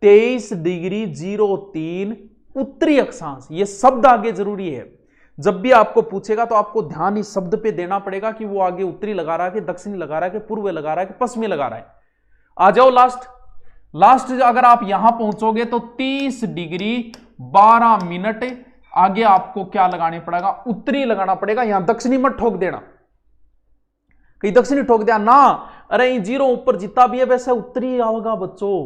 23 डिग्री 03 उत्तरी अक्षांश, ये शब्द आगे जरूरी है। जब भी आपको पूछेगा तो आपको ध्यान इस शब्द पे देना पड़ेगा कि वो आगे उत्तरी लगा रहा है कि दक्षिणी लगा रहा है कि पूर्व लगा रहा है कि पश्चिमी लगा रहा है। आ जाओ लास्ट अगर आप यहां पहुंचोगे तो 30 डिग्री 12 मिनट आगे आपको क्या लगाने पड़ेगा, उत्तरी लगाना पड़ेगा। यहां दक्षिणी मत ठोक देना, कहीं दक्षिणी ठोक दिया ना, अरे 0 ऊपर जितना भी है वैसे उत्तरी आओगा बच्चों।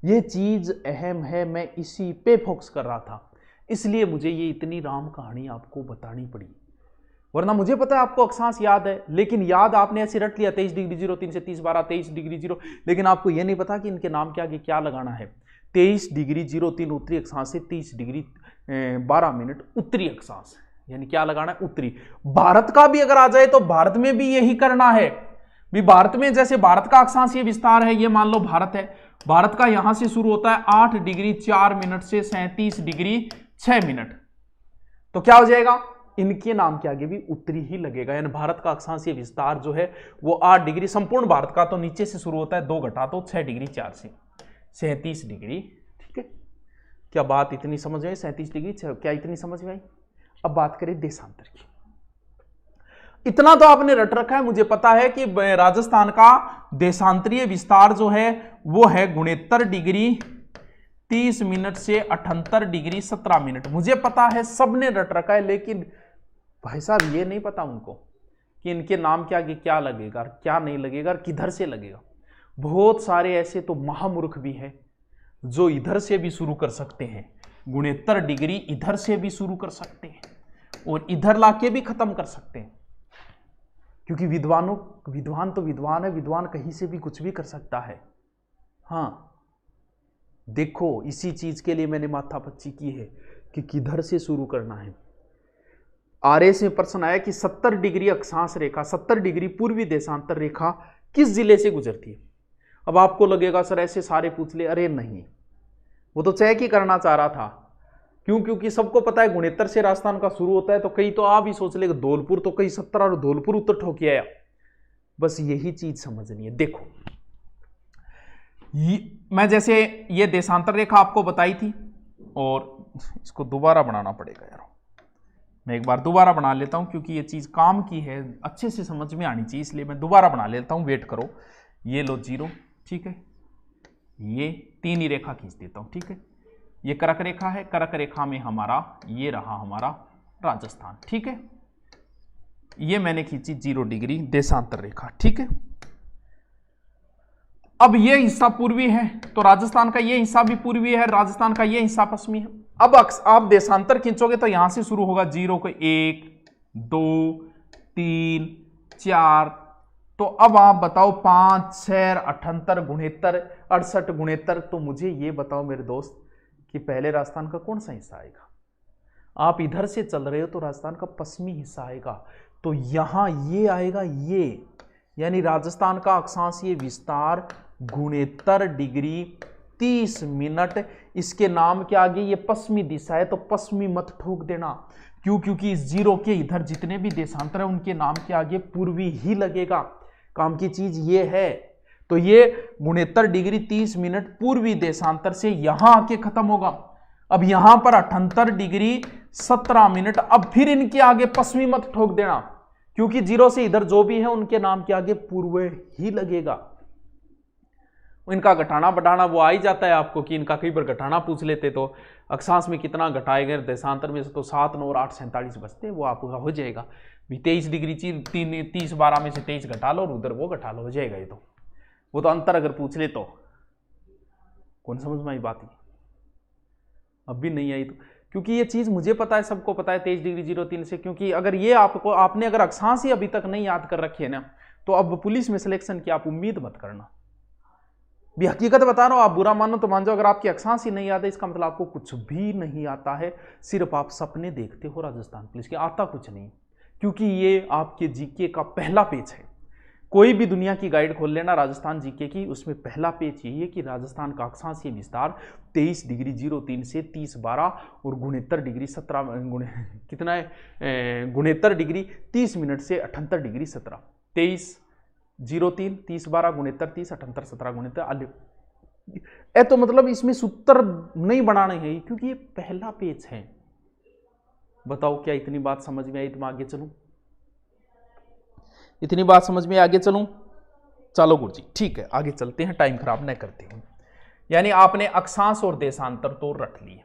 ये चीज अहम है, मैं इसी पे फोकस कर रहा था, इसलिए मुझे ये इतनी राम कहानी आपको बतानी पड़ी। वरना मुझे पता है आपको अक्षांश याद है, लेकिन याद आपने ऐसे रट लिया 23 डिग्री 03 से 30 12 23 डिग्री 0, लेकिन आपको यह नहीं पता कि इनके नाम के आगे क्या लगाना है। 23 डिग्री 03 उत्तरी अक्षांश से 30 डिग्री 12 मिनट उत्तरी अक्षांश, यानी क्या लगाना है, उत्तरी। भारत का भी अगर आ जाए तो भारत में भी यही करना है भी। भारत में जैसे भारत का अक्षांशीय विस्तार है, ये मान लो भारत है, भारत का यहां से शुरू होता है 8 डिग्री 4 मिनट से 37 डिग्री 6 मिनट, तो क्या हो जाएगा, इनके नाम के आगे भी उत्तरी ही लगेगा। यानी भारत का अक्षांशीय विस्तार जो है वो 8 डिग्री, संपूर्ण भारत का तो नीचे से शुरू होता है 2 घटा तो 6 डिग्री 4 से 37 डिग्री, ठीक है। क्या बात इतनी समझ में आई, 37 डिग्री क्या इतनी समझ में आई। अब बात करें देशांतर की। इतना तो आपने रट रखा है, मुझे पता है कि राजस्थान का देशांतरीय विस्तार जो है वो है 69 डिग्री 30 मिनट से 78 डिग्री 17 मिनट। मुझे पता है, सबने रट रखा है, लेकिन भाई साहब ये नहीं पता उनको कि इनके नाम के आगे क्या लगेगा, क्या नहीं लगेगा, किधर से लगेगा। बहुत सारे ऐसे तो महामूर्ख भी हैं जो इधर से भी शुरू कर सकते हैं, 69 डिग्री इधर से भी शुरू कर सकते हैं और इधर लाके भी खत्म कर सकते हैं, क्योंकि विद्वान तो विद्वान है, विद्वान कहीं से भी कुछ भी कर सकता है। हाँ देखो, इसी चीज के लिए मैंने माथापच्ची की है कि किधर से शुरू करना है। आरएस में प्रश्न आया कि 70 डिग्री अक्षांश रेखा, 70 डिग्री पूर्वी देशांतर रेखा किस जिले से गुजरती है। अब आपको लगेगा सर ऐसे सारे पूछ ले, अरे नहीं, वो तो चेक ही करना चाह रहा था। क्यों, क्योंकि सबको पता है 69 से राजस्थान का शुरू होता है, तो कई तो आप ही सोच ले धौलपुर, तो कई 70 और धौलपुर उत्तर ठोकी आया। बस यही चीज समझनी है। देखो मैं जैसे ये देशांतर रेखा आपको बताई थी, और इसको दोबारा बनाना पड़ेगा यार, मैं एक बार दोबारा बना लेता हूं क्योंकि ये चीज काम की है, अच्छे से समझ में आनी चाहिए, इसलिए मैं दोबारा बना लेता हूं। वेट करो, ये लो 0, ठीक है, ये 3 ही रेखा खींच देता हूं, ठीक है। ये कर्क रेखा है, कर्क रेखा में हमारा ये रहा हमारा राजस्थान, ठीक है। ये मैंने खींची 0 डिग्री देशांतर रेखा, ठीक है। अब ये हिस्सा पूर्वी है, तो राजस्थान का ये हिस्सा भी पूर्वी है, राजस्थान का ये हिस्सा पश्चिमी है। अब आप देशांतर खींचोगे तो यहां से शुरू होगा 0 को 1 2 3 4, तो अब आप बताओ 5 6 78 69 68 69, तो मुझे ये बताओ मेरे दोस्त कि पहले राजस्थान का कौन सा हिस्सा आएगा। आप इधर से चल रहे हो तो राजस्थान का पश्चिमी हिस्सा आएगा, तो यहां ये आएगा, ये यानी राजस्थान का अक्षांशीय विस्तार 69 डिग्री 30 मिनट। इसके नाम के आगे ये पश्चिमी दिशा है तो पश्चिमी मत ठोक देना, क्यों? क्योंकि इस जीरो के इधर जितने भी देशांतर है उनके नाम के आगे पूर्वी ही लगेगा। काम की चीज ये है। तो ये 69 डिग्री 30 मिनट पूर्वी देशांतर से यहां आके खत्म होगा। अब यहां पर 78 डिग्री 17 मिनट। अब फिर इनके आगे पश्चिमी मत ठोक देना, क्योंकि जीरो से इधर जो भी है उनके नाम के आगे पूर्व ही लगेगा। इनका घटाना बढ़ाना वो आ ही जाता है आपको कि इनका कई बार घटाना पूछ लेते तो अक्षांश में कितना घटाएंगे देशांतर में से, तो 7, 9 और 8 47 बचते, वो आपका हो जाएगा। 23 डिग्री 30 12 में से 23 घटा लो और उधर वो घटा लो, हो जाएगा। ये तो वो तो अंतर अगर पूछ ले तो कौन समझ में आई बात? अब भी नहीं आई तो, क्योंकि ये चीज मुझे पता है, सबको पता है 23 डिग्री 03 से, क्योंकि अगर ये आपने अगर अक्षांश ही अभी तक नहीं याद कर रखी है ना, तो अब पुलिस में सिलेक्शन की आप उम्मीद मत करना। भी हकीकत बता रहा हूं, आप बुरा मानो तो मान जाओ, अगर आपकी अक्षांश ही नहीं याद है इसका मतलब आपको कुछ भी नहीं आता है, सिर्फ आप सपने देखते हो राजस्थान पुलिस के, आता कुछ नहीं। क्योंकि ये आपके जीके का पहला पेज है। कोई भी दुनिया की गाइड खोल लेना राजस्थान जीके की, उसमें पहला पेज यही है कि राजस्थान का अक्षांशीय विस्तार 23 डिग्री 03 से 30 12 और 69 डिग्री 17 कितना है 69 डिग्री 30 मिनट से 78 डिग्री 17 23 03 30 12 69 30 78 17 69 तो मतलब इसमें सूत्र नहीं बनाने हैं क्योंकि ये पहला पेज है। बताओ क्या इतनी बात समझ में आई? तो मैं आगे चलूं, इतनी बात समझ में आगे चलूं? चलो गुरुजी ठीक है, आगे चलते हैं, टाइम खराब न करते हैं। यानी आपने अक्षांश और देशांतर तो रट लिए,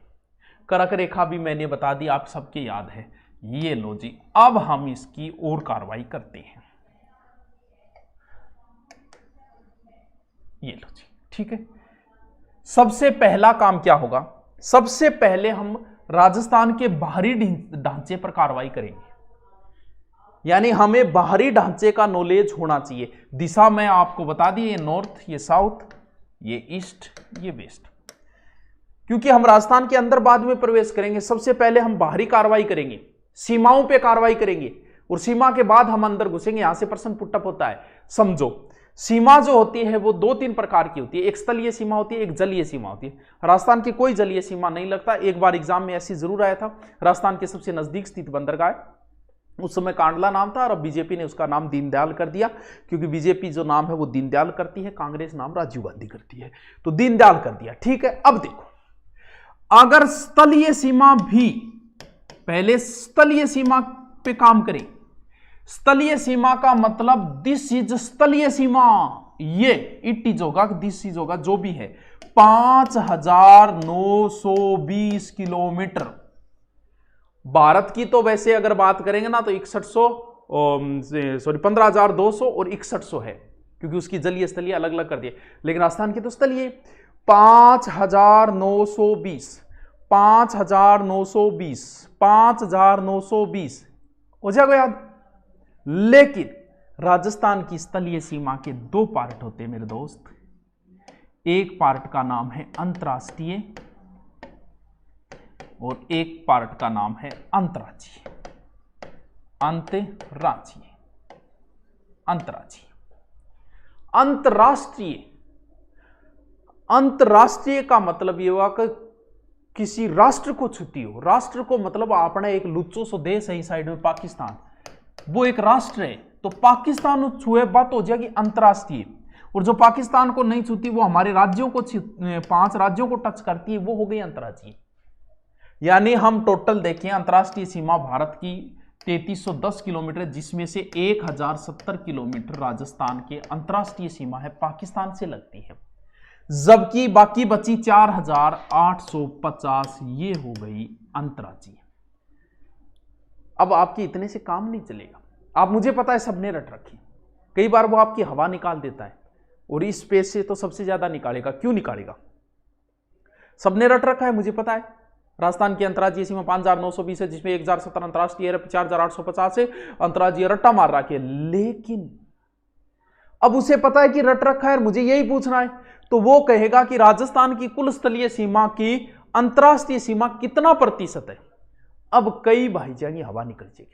करक रेखा भी मैंने बता दी, आप सबके याद है। ये लो जी, अब हम इसकी और कार्रवाई करते हैं। ये लो जी, ठीक है। सबसे पहला काम क्या होगा? सबसे पहले हम राजस्थान के बाहरी ढांचे पर कार्रवाई करेंगे। यानी हमें बाहरी ढांचे का नॉलेज होना चाहिए। दिशा मैं आपको बता दी, ये नॉर्थ, ये साउथ, ये ईस्ट, ये वेस्ट। क्योंकि हम राजस्थान के अंदर बाद में प्रवेश करेंगे, सबसे पहले हम बाहरी कार्रवाई करेंगे, सीमाओं पे कार्रवाई करेंगे, और सीमा के बाद हम अंदर घुसेंगे। यहां से प्रश्न पुटअप होता है। समझो, सीमा जो होती है वो 2-3 प्रकार की होती है। एक स्थलीय सीमा होती है, एक जलीय सीमा होती है। राजस्थान की कोई जलीय सीमा नहीं लगता। एक बार एग्जाम में ऐसी जरूर आया था। राजस्थान के सबसे नजदीक स्थित बंदरगाह, उस समय कांडला नाम था और अब बीजेपी ने उसका नाम दीनदयाल कर दिया, क्योंकि बीजेपी जो नाम है वो दीनदयाल करती है, कांग्रेस नाम राजीव गांधी करती है, तो दीनदयाल कर दिया। ठीक है, अब देखो, अगर स्थलीय सीमा भी, पहले स्थलीय सीमा पे काम करें। स्थलीय सीमा का मतलब दिस इज स्थलीय सीमा, ये इट इज होगा, दिस इज होगा, जो भी है 5920 किलोमीटर। भारत की तो वैसे अगर बात करेंगे ना तो 15,200 और 6100 है, क्योंकि उसकी जलीय स्थलीय अलग अलग कर दिए। लेकिन राजस्थान की तो स्थलीय 5920 5920 हो जाएगा याद। लेकिन राजस्थान की स्थलीय सीमा के 2 पार्ट होते हैं मेरे दोस्त। एक पार्ट का नाम है अंतर्राष्ट्रीय और एक पार्ट का नाम है अंतर्राज्यीय। अंतर्राष्ट्रीय का मतलब ये हुआ कि किसी राष्ट्र को छूती हो। राष्ट्र को मतलब अपना एक लुच्चो सो देश है इस साइड में पाकिस्तान, वो एक राष्ट्र है, तो पाकिस्तान छुए बात हो जाएगी अंतर्राष्ट्रीय। और जो पाकिस्तान को नहीं छूती वो हमारे राज्यों को 5 राज्यों को टच करती है, वो हो गई अंतर्राज्यीय। यानी हम टोटल देखें, अंतर्राष्ट्रीय सीमा भारत की 3310 किलोमीटर, जिसमें से 1070 किलोमीटर राजस्थान के अंतर्राष्ट्रीय सीमा है, पाकिस्तान से लगती है, जबकि बाकी बची 4850 ये हो गई अंतर्राज्यीय। अब आपके इतने से काम नहीं चलेगा। आप, मुझे पता है सबने रट रखी, कई बार वो आपकी हवा निकाल देता है, और इस पेज से तो सबसे ज्यादा निकालेगा। क्यों निकालेगा? सबने रट रखा है, मुझे पता है। राजस्थान की अंतर्राज्यीय सीमा 5920 है, जिसमें 1070 अंतर्राष्ट्रीय है, 4850 है अंतर्राज्यीय, रट्टा मार रखी है। लेकिन अब उसे पता है कि रट रखा है, मुझे यही पूछना है, तो वो कहेगा कि राजस्थान की कुल स्थलीय सीमा की अंतर्राष्ट्रीय सीमा कितना प्रतिशत है। अब कई भाई जाएंगे, हवा निकल जाएगी,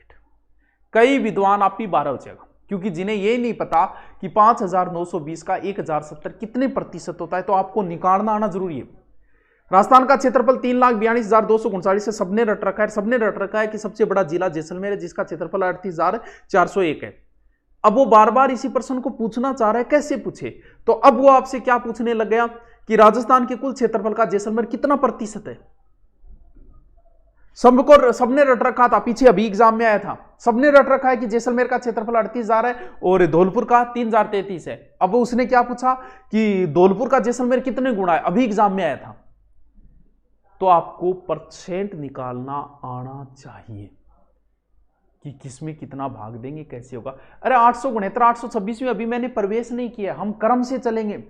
कई विद्वान आप ही 12 हो जाएगा। क्योंकि जिन्हें ये नहीं पता कि 5920 का 1070 कितने प्रतिशत होता है, तो आपको निकालना आना जरूरी है। राजस्थान का क्षेत्रफल 3,42,239 है। सबने रट रखा है, सबने रट रखा है कि सबसे बड़ा जिला जैसलमेर है, जिसका क्षेत्रफल 38,401 है। अब वो बार बार इसी प्रश्न को पूछना चाह रहा है, कैसे पूछे? तो अब वो आपसे क्या पूछने लग गया कि राजस्थान के कुल क्षेत्रफल का जैसलमेर कितना प्रतिशत है। सबने रट रखा था, पीछे अभी एग्जाम में आया था, सबने रट रखा है कि जैसलमेर का क्षेत्रफल 38,000 है और धौलपुर का 3,033 है। अब उसने क्या पूछा कि धौलपुर का जैसलमेर कितने गुणा है, अभी एग्जाम में आया था। तो आपको परसेंट निकालना आना चाहिए कि किसमें कितना भाग देंगे, कैसे होगा। अरे 869 826 में अभी मैंने प्रवेश नहीं किया, हम क्रम से चलेंगे।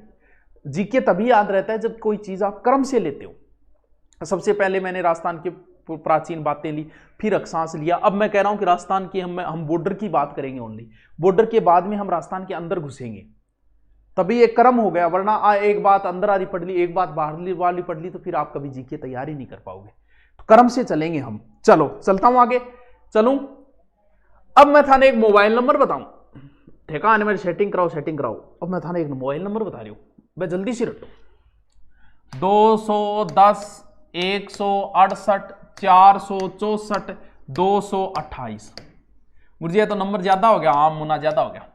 जीके तभी याद रहता है जब कोई चीज आप क्रम से लेते हो। सबसे पहले मैंने राजस्थान की प्राचीन बातें ली, फिर अक्षांश लिया। अब मैं कह रहा हूं कि राजस्थान की हम बॉर्डर की बात करेंगे ओनली, बॉर्डर के बाद में हम राजस्थान के अंदर घुसेंगे, तभी एक क्रम हो गया। वरना एक बात अंदर वाली पढ़ ली, एक बात बाहर वाली पढ़ ली, तो फिर आप कभी जीके तैयारी नहीं कर पाओगे। तो क्रम से चलेंगे हम। चलो चलता हूं आगे, चलूं। अब मैं थाने एक मोबाइल नंबर बताऊं, ठेका आने में सेटिंग कराओ सेटिंग कराओ। अब मैं थाने एक मोबाइल नंबर बता रही हूं, मैं जल्दी से रटो। 210 168 464 228। मुझे ये तो नंबर ज्यादा हो गया, आम मुना ज्यादा हो गया,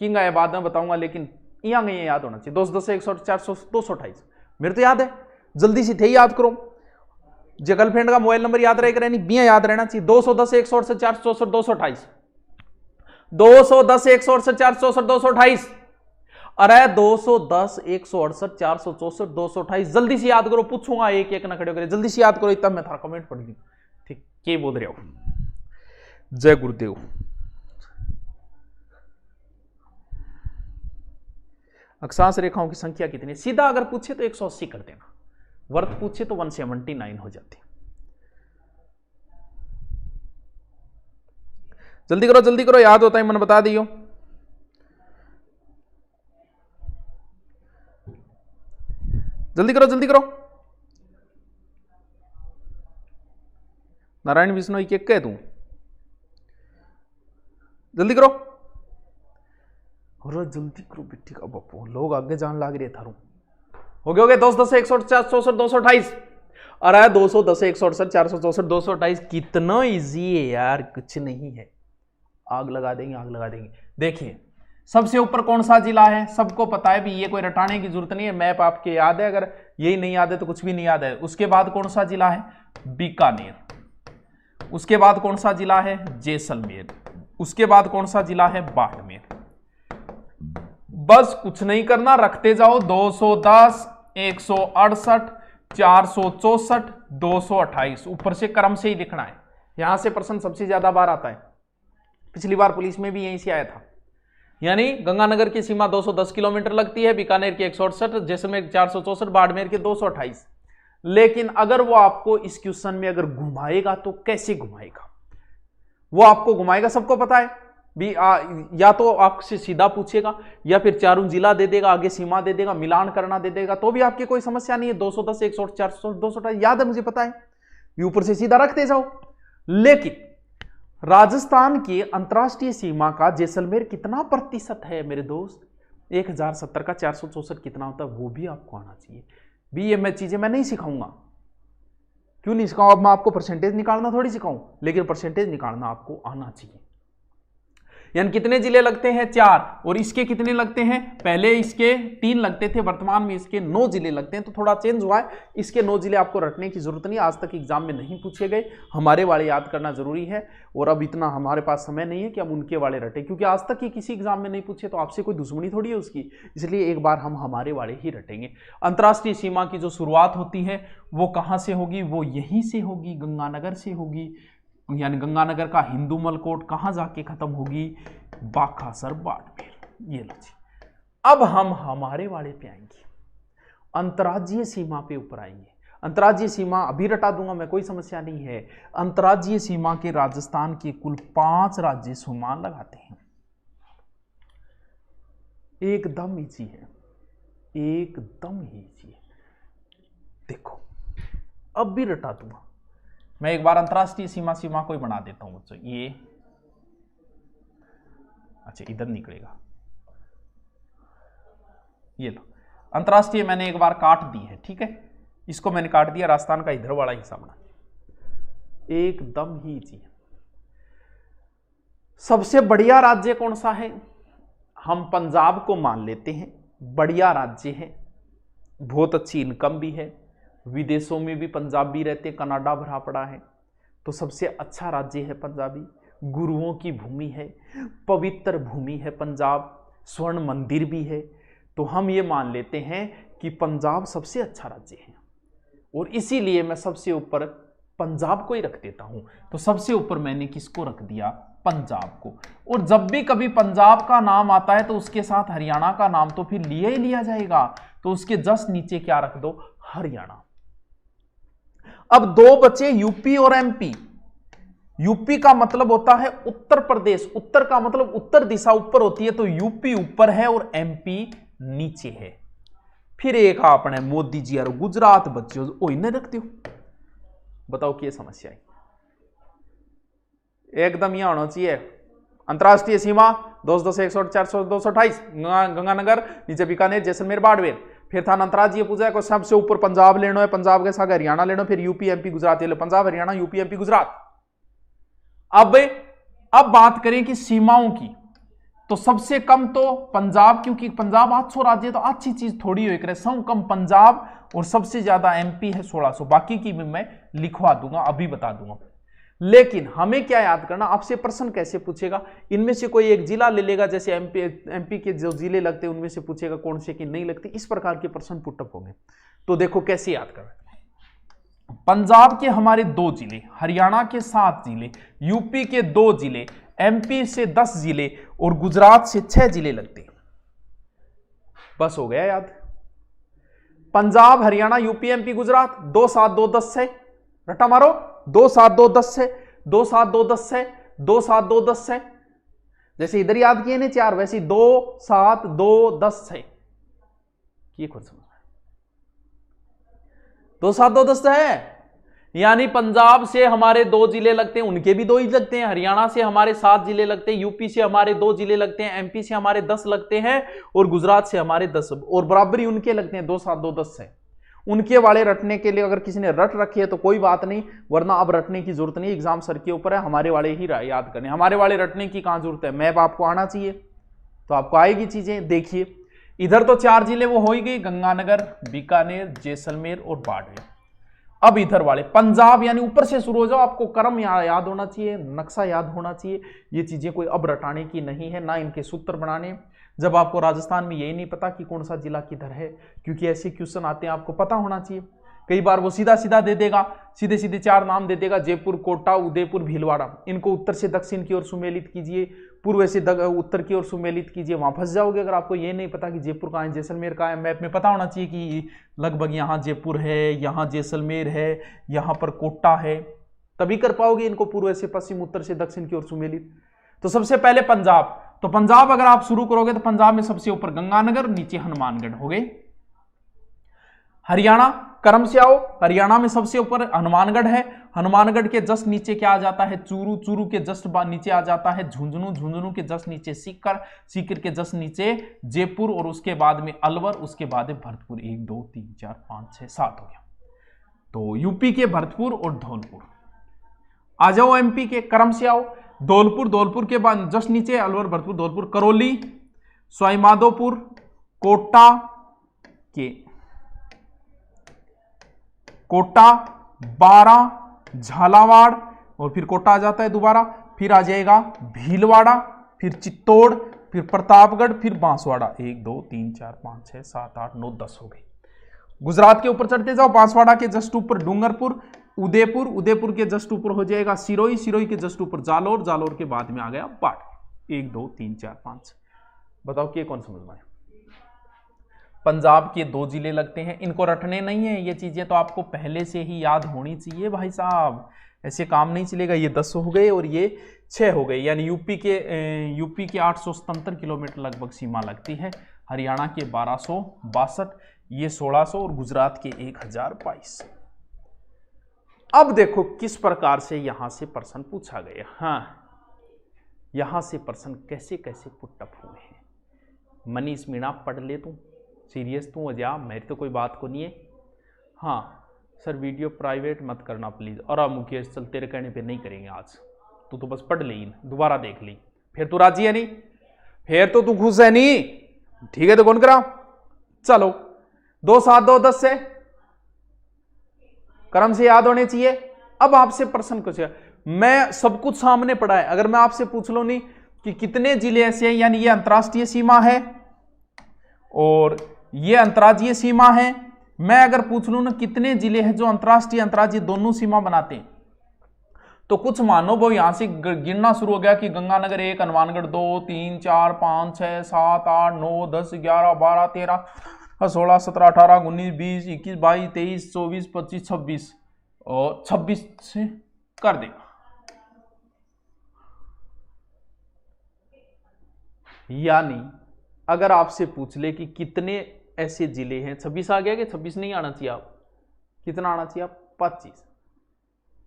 किंग आया बाद में बताऊंगा, लेकिन यहां गई याद होना चाहिए। 210 168 400 228 मेरे तो याद है, जल्दी से थे याद करो। जो गर्लफ्रेंड का मोबाइल नंबर याद रहेगा नहीं, बिया याद रहना चाहिए। 210 168 464 228, 210 168 464 228। अरे 210 168 464 228 जल्दी से याद करो, पूछूंगा एक एक ना खड़े होकर, जल्दी से याद करो, इतना मैं थारा कमेंट पढ़ ली। ठीक, क्या बोल रहे हो? जय गुरुदेव। अक्षांश रेखाओं की संख्या कितनी है? सीधा अगर पूछे तो 180 कर देना, वर्त पूछे तो 179 हो जाती। जल्दी करो, याद होता है मैंने बता दियो। जल्दी करो। नारायण विष्णु एक कह दूं, जल्दी करो। और जल्दी करो बिट्टी का बापू, लोग आगे जान लाग रहे थारू। हो गए 210 168 464 228। अरे 210 168 464 228 कितना इजी है यार, कुछ नहीं है। आग लगा देंगे। देखिए सबसे ऊपर कौन सा जिला है, सबको पता है भी, ये कोई रटाने की जरूरत नहीं है, मैप आपके याद है, अगर यही नहीं याद है तो कुछ भी नहीं याद है। उसके बाद कौन सा जिला है? बीकानेर। उसके बाद कौन सा जिला है? जैसलमेर। उसके बाद कौन सा जिला है? बाड़मेर। बस कुछ नहीं करना, रखते जाओ। 210 168 464 228 ऊपर से क्रम से ही लिखना है। यहां से प्रश्न सबसे ज्यादा बार आता है, पिछली बार पुलिस में भी यहीं से आया था। यानी गंगानगर की सीमा 210 किलोमीटर लगती है, बीकानेर की 168, जैसलमेर 464, बाड़मेर के 228। लेकिन अगर वो आपको इस क्वेश्चन में अगर घुमाएगा तो कैसे घुमाएगा? वो आपको घुमाएगा, सबको पता है भी, या तो आपसे सीधा पूछेगा या फिर चारों जिला दे देगा, आगे सीमा दे देगा, मिलान करना दे देगा, तो भी आपकी कोई समस्या नहीं है। 210 168 464 228 याद है, मुझे पता है, ऊपर से सीधा रखते जाओ। लेकिन राजस्थान की अंतरराष्ट्रीय सीमा का जैसलमेर कितना प्रतिशत है मेरे दोस्त? 1070 का 464 कितना होता है, वो भी आपको आना चाहिए भी। ये चीजें मैं नहीं सिखाऊंगा, क्यों नहीं सिखाऊं? अब मैं आपको परसेंटेज निकालना थोड़ी सिखाऊं, लेकिन परसेंटेज निकालना आपको आना चाहिए। यानी कितने जिले लगते हैं? 4। और इसके कितने लगते हैं? पहले इसके 3 लगते थे, वर्तमान में इसके 9 जिले लगते हैं, तो थोड़ा चेंज हुआ है। इसके 9 जिले आपको रटने की जरूरत नहीं, आज तक एग्जाम में नहीं पूछे गए। हमारे वाले याद करना जरूरी है, और अब इतना हमारे पास समय नहीं है कि हम उनके वाले रटे, क्योंकि आज तक ही किसी एग्जाम में नहीं पूछे, तो आपसे कोई दुश्मनी थोड़ी है उसकी। इसलिए एक बार हम हमारे वाले ही रटेंगे। अंतर्राष्ट्रीय सीमा की जो शुरुआत होती है वो कहाँ से होगी? वो यहीं से होगी, गंगानगर से होगी। यानी गंगानगर का हिंदू मलकोट कहां जाके खत्म होगी? बाखासर बाड़मेर। ये लो जी। अब हम हमारे वाले पे आएंगे, अंतर्राज्यीय सीमा पे ऊपर आएंगे। अंतर्राज्यीय सीमा अभी रटा दूंगा मैं, कोई समस्या नहीं है। अंतर्राज्यीय सीमा के राजस्थान के कुल 5 राज्य सुमान लगाते हैं। एकदम इजी है, एकदम ही इजी है। देखो अब भी रटा दूंगा मैं, एक बार अंतरराष्ट्रीय सीमा को ही बना देता हूं बच्चों। ये अच्छा इधर निकलेगा, ये लो अंतरराष्ट्रीय मैंने एक बार काट दी है, ठीक है, इसको मैंने काट दिया, राजस्थान का इधर वाला हिस्सा बना, एकदम ही जी। सबसे बढ़िया राज्य कौन सा है? हम पंजाब को मान लेते हैं, बढ़िया राज्य है, बहुत अच्छी इनकम भी है, विदेशों में भी पंजाबी रहते, कनाडा भरा पड़ा है, तो सबसे अच्छा राज्य है पंजाबी। गुरुओं की भूमि है, पवित्र भूमि है पंजाब, स्वर्ण मंदिर भी है, तो हम ये मान लेते हैं कि पंजाब सबसे अच्छा राज्य है, और इसीलिए मैं सबसे ऊपर पंजाब को ही रख देता हूं। तो सबसे ऊपर मैंने किसको रख दिया? पंजाब को। और जब भी कभी पंजाब का नाम आता है तो उसके साथ हरियाणा का नाम तो फिर लिया ही लिया जाएगा, तो उसके जस्ट नीचे क्या रख दो? हरियाणा। अब दो बचे यूपी और एमपी। यूपी का मतलब होता है उत्तर प्रदेश, उत्तर का मतलब उत्तर दिशा ऊपर होती है, तो यूपी ऊपर है और एमपी नीचे है। फिर एक आपने मोदी जी और गुजरात बच्चों ओ इन्हें रखते हो, बताओ क्या समस्या है? एकदम यहां होना चाहिए अंतरराष्ट्रीय सीमा 210 108 400 228 गंगानगर, नीचे बीकानेर जैसलमेर बाड़मेर। फिर था अंतरराज्यीय पूछा को सबसे ऊपर पंजाब लेना है, पंजाब के साथ हरियाणा लेना, फिर यूपी एमपी गुजरात ले लो, पंजाब हरियाणा यूपी एमपी गुजरात। अब बात करें कि सीमाओं की, तो सबसे कम तो पंजाब, क्योंकि पंजाब 800 राज्य, तो अच्छी चीज थोड़ी हो करे, सब कम पंजाब, और सबसे ज्यादा एमपी है 1600, बाकी की भी मैं लिखवा दूंगा, अभी बता दूंगा। लेकिन हमें क्या याद करना, आपसे प्रश्न कैसे पूछेगा? इनमें से कोई एक जिला ले लेगा, जैसे एमपी के जो जिले लगते हैं उनमें से पूछेगा कौन से की नहीं लगते, इस प्रकार के प्रश्न पुटअप होंगे। तो देखो कैसे याद कर, पंजाब के हमारे 2 जिले, हरियाणा के 7 जिले, यूपी के 2 जिले, एमपी से 10 जिले और गुजरात से 6 जिले लगते हैं। बस हो गया याद। पंजाब हरियाणा यूपी एमपी गुजरात 2 7 2 10 से रट्टा मारो, 2 7 2 10 से 2 7 2 10 से 2 7 2 10 से, जैसे इधर याद किए ने 4, वैसे 2 7 2 10 से ये खुद समझ 2 7 2 10 है, यानी पंजाब से हमारे 2 जिले लगते हैं, उनके भी 2 ही लगते हैं, हरियाणा से हमारे 7 जिले लगते हैं, यूपी से हमारे 2 जिले लगते हैं, एमपी से हमारे 10 लगते हैं और गुजरात से हमारे 10, और बराबरी उनके लगते हैं 2 7 2 10 से। उनके वाले रटने के लिए अगर किसी ने रट रखी है तो कोई बात नहीं, वरना अब रटने की जरूरत नहीं, एग्जाम सर के ऊपर है, हमारे वाले ही याद करने, हमारे वाले रटने की कहां जरूरत है? मैप आपको आना चाहिए तो आपको आएगी चीजें। देखिए इधर तो 4 जिले वो हो ही गई, गंगानगर, बीकानेर, जैसलमेर और बाड़मेर। अब इधर वाले पंजाब, यानी ऊपर से शुरू हो जाओ, आपको क्रम याद होना चाहिए, नक्शा याद होना चाहिए, ये चीजें कोई अब रटाने की नहीं है, ना इनके सूत्र बनाने। जब आपको राजस्थान में यही नहीं पता कि कौन सा जिला किधर है, क्योंकि ऐसे क्वेश्चन आते हैं, आपको पता होना चाहिए। कई बार वो सीधा सीधा दे देगा, सीधे सीधे 4 नाम दे देगा, जयपुर, कोटा, उदयपुर, भीलवाड़ा, इनको उत्तर से दक्षिण की ओर सुमेलित कीजिए, पूर्व से उत्तर की ओर सुमेलित कीजिए, वहां फंस जाओगे अगर आपको ये नहीं पता कि जयपुर कहाँ है, जैसलमेर कहाँ है। मैप में पता होना चाहिए कि लगभग यहाँ जयपुर है, यहाँ जैसलमेर है, यहाँ पर कोटा है, तभी कर पाओगे इनको पूर्व से पश्चिम, उत्तर से दक्षिण की ओर सुमेलित। तो सबसे पहले पंजाब, तो पंजाब अगर आप शुरू करोगे तो पंजाब में सबसे ऊपर गंगानगर, नीचे हनुमानगढ़ हो गए। हरियाणा क्रम से आओ, हरियाणा में सबसे ऊपर हनुमानगढ़ है, हनुमानगढ़ के जस्ट नीचे क्या आ जाता है? चूरू, चूरू के जस्ट नीचे आ जाता है झुंझुनू, झुंझुनू के जस्ट नीचे सीकर, सीकर के जस्ट नीचे जयपुर, और उसके बाद में अलवर, उसके बाद भरतपुर। 1 2 3 4 5 6 7 हो गया। तो यूपी के भरतपुर और धौलपुर। आ जाओ एमपी के क्रम से आओ, धौलपुर, धौलपुर के बाद जस्ट नीचे अलवर, भरतपुर, धौलपुर, करौली, सवाईमाधोपुर, कोटा के कोटा, बारा, झालावाड़, और फिर कोटा आ जाता है दोबारा, फिर आ जाएगा भीलवाड़ा, फिर चित्तौड़, फिर प्रतापगढ़, फिर बांसवाड़ा। 1 2 3 4 5 6 7 8 9 10 हो गए। गुजरात के ऊपर चढ़ते जाओ, बांसवाड़ा के जस्ट ऊपर डूंगरपुर, उदयपुर, उदयपुर के जस्ट ऊपर हो जाएगा सिरोही, सिरोही के जस्ट ऊपर जालोर, जालोर के बाद में आ गया बाढ़। 1 2 3 4 5। बताओ कि कौन समझ में आया? पंजाब के 2 जिले लगते हैं, इनको रटने नहीं है, ये चीजें तो आपको पहले से ही याद होनी चाहिए भाई साहब, ऐसे काम नहीं चलेगा। ये 10 हो गए और ये 6 हो गए, यानी यूपी के 877 किलोमीटर लगभग सीमा लगती है, हरियाणा के 1262, ये 1600, और गुजरात के 1022। अब देखो किस प्रकार से यहां से प्रश्न पूछा गया। हाँ यहां से प्रश्न कैसे कैसे पुटअप हुए हैं। मनीष मीणा पढ़ ले तू, सीरियस तू अजा, मेरी तो कोई बात को नहीं है। हाँ सर वीडियो प्राइवेट मत करना प्लीज़। और मुकेश चल तेरे कहने पे नहीं करेंगे आज, तू तो बस पढ़ ले, दोबारा देख ली, फिर तू राजी है नहीं, फिर तो तू खुश है नहीं, ठीक है तो कौन करा। चलो 2 7 2 10 से क्रम से याद होने चाहिए। अब आपसे प्रश्न कुछ है, मैं सब कुछ सामने पड़ा है, अगर मैं आपसे पूछ लो नहीं कि कितने जिले ऐसे हैं, यानी ये अंतर्राष्ट्रीय सीमा है और ये अंतर्राज्यीय सीमा है, मैं अगर पूछ लूं ना कितने जिले हैं जो अंतर्राष्ट्रीय अंतर्राज्यीय दोनों सीमा बनाते हैं, तो कुछ मानो वो यहां से गिनना शुरू हो गया कि गंगानगर 1, हनुमानगढ़ 2, 3, 4, 5, 6, 7, 8, 9, 10, 11, 12, 13, 16, 17, 18, 19, 20, 21, 22, 23, 24, 25, 26 और 26 से कर देगा। यानी अगर आपसे पूछ ले कि कितने ऐसे जिले हैं, 26 आ गया कि 26 नहीं आना चाहिए, आप कितना आना चाहिए, आप 25,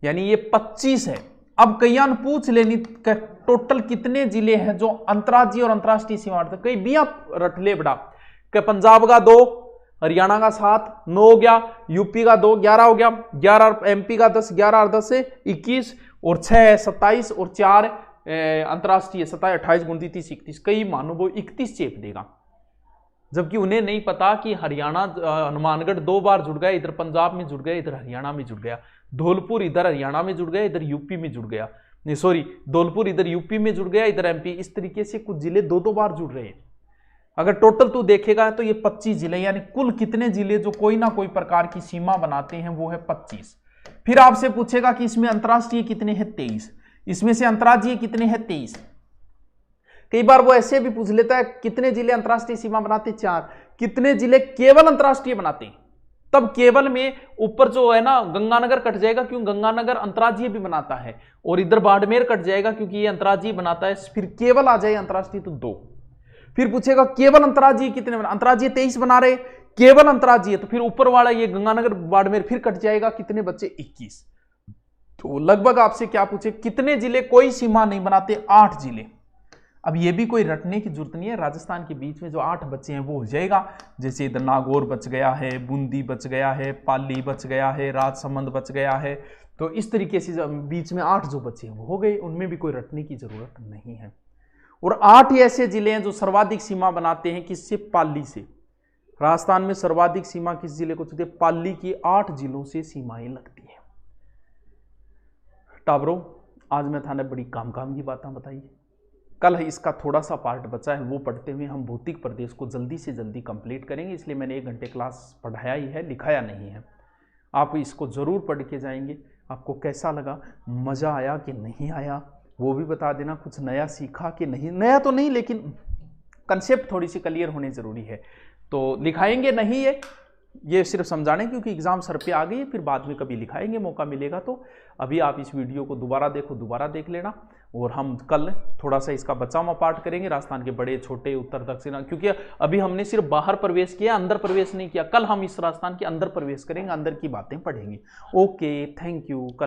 यानी ये 25 है। अब कईयान पूछ लेनी टोटल कितने जिले हैं जो अंतर्राज्यीय और अंतर्राष्ट्रीय सीमा, कई भी आप रट ले बड़ा कि पंजाब का 2, हरियाणा का 7, 9 हो गया, यूपी का 2, 11 हो गया, 11 एमपी का 10, 11 और 10 से 21 और 6 27 और 4 अंतर्राष्ट्रीय 27, 28, 29, 30, 31, कई मानो वो 31 चेप देगा, जबकि उन्हें नहीं पता कि हरियाणा हनुमानगढ़ 2 बार जुड़ गया, इधर पंजाब में जुड़ गया, इधर हरियाणा में जुड़ गया, धौलपुर इधर हरियाणा में जुड़ गया, इधर यूपी में जुड़ गया, नहीं सॉरी धौलपुर इधर यूपी में जुड़ गया, इधर एमपी, इस तरीके से कुछ जिले 2 बार जुड़ रहे हैं। अगर टोटल तू देखेगा तो ये 25 जिले, यानी कुल कितने जिले जो कोई ना कोई प्रकार की सीमा बनाते हैं वो है 25। फिर आपसे पूछेगा कि इसमें अंतर्राष्ट्रीय कितने हैं, 23, इसमें से अंतर्राज्यीय कितने हैं, 23। कई बार वो ऐसे भी पूछ लेता है कितने जिले अंतर्राष्ट्रीय सीमा बनाते, 4, कितने जिले केवल अंतर्राष्ट्रीय बनाते हैं, तब केवल में ऊपर जो है ना गंगानगर कट जाएगा, क्यों गंगानगर अंतर्राज्यीय भी बनाता है, और इधर बाड़मेर कट जाएगा क्योंकि ये अंतर्राज्यीय बनाता है, फिर केवल आ जाए अंतर्राष्ट्रीय तो 2। फिर पूछेगा केवल अंतर्राज्यीय कितने बना, अंतर्राज्यीय 23 बना रहे, केवल अंतर्राज्यीय, तो फिर ऊपर वाला ये गंगानगर बाड़मेर फिर कट जाएगा, कितने बच्चे, 21। तो लगभग आपसे क्या पूछे, कितने जिले कोई सीमा नहीं बनाते, 8 जिले। अब ये भी कोई रटने की जरूरत नहीं है, राजस्थान के बीच में जो 8 बच्चे हैं वो हो जाएगा, जैसे इधर नागौर बच गया है, बूंदी बच गया है, पाली बच गया है, राजसमंद बच गया है, तो इस तरीके से बीच में 8 जो बच्चे हैं वो हो गए, उनमें भी कोई रटने की जरूरत नहीं है। और 8 ही ऐसे जिले हैं जो सर्वाधिक सीमा बनाते हैं, किससे, पाली से। राजस्थान में सर्वाधिक सीमा किस जिले को चलती है, पाली की 8 जिलों से सीमाएं लगती है। टाबरो आज मैं थाने बड़ी काम की बातें बताई, कल इसका थोड़ा सा पार्ट बचा है, वो पढ़ते हुए हम भौतिक प्रदेश को जल्दी से जल्दी कंप्लीट करेंगे, इसलिए मैंने 1 घंटे क्लास पढ़ाया ही है, लिखाया नहीं है। आप इसको ज़रूर पढ़ के जाएंगे। आपको कैसा लगा, मज़ा आया कि नहीं आया, वो भी बता देना, कुछ नया सीखा कि नहीं, नया तो नहीं लेकिन कंसेप्ट थोड़ी सी क्लियर होनी ज़रूरी है। तो लिखाएंगे नहीं, ये सिर्फ समझाने, क्योंकि एग्ज़ाम सर पे आ गई है, फिर बाद में कभी लिखाएंगे, मौका मिलेगा तो। अभी आप इस वीडियो को दोबारा देखो, दोबारा देख लेना, और हम कल थोड़ा सा इसका बचा हुआ पार्ट करेंगे, राजस्थान के बड़े छोटे उत्तर दक्षिण, क्योंकि अभी हमने सिर्फ बाहर प्रवेश किया, अंदर प्रवेश नहीं किया। कल हम इस राजस्थान के अंदर प्रवेश करेंगे, अंदर की बातें पढ़ेंगे। Okay, thank you.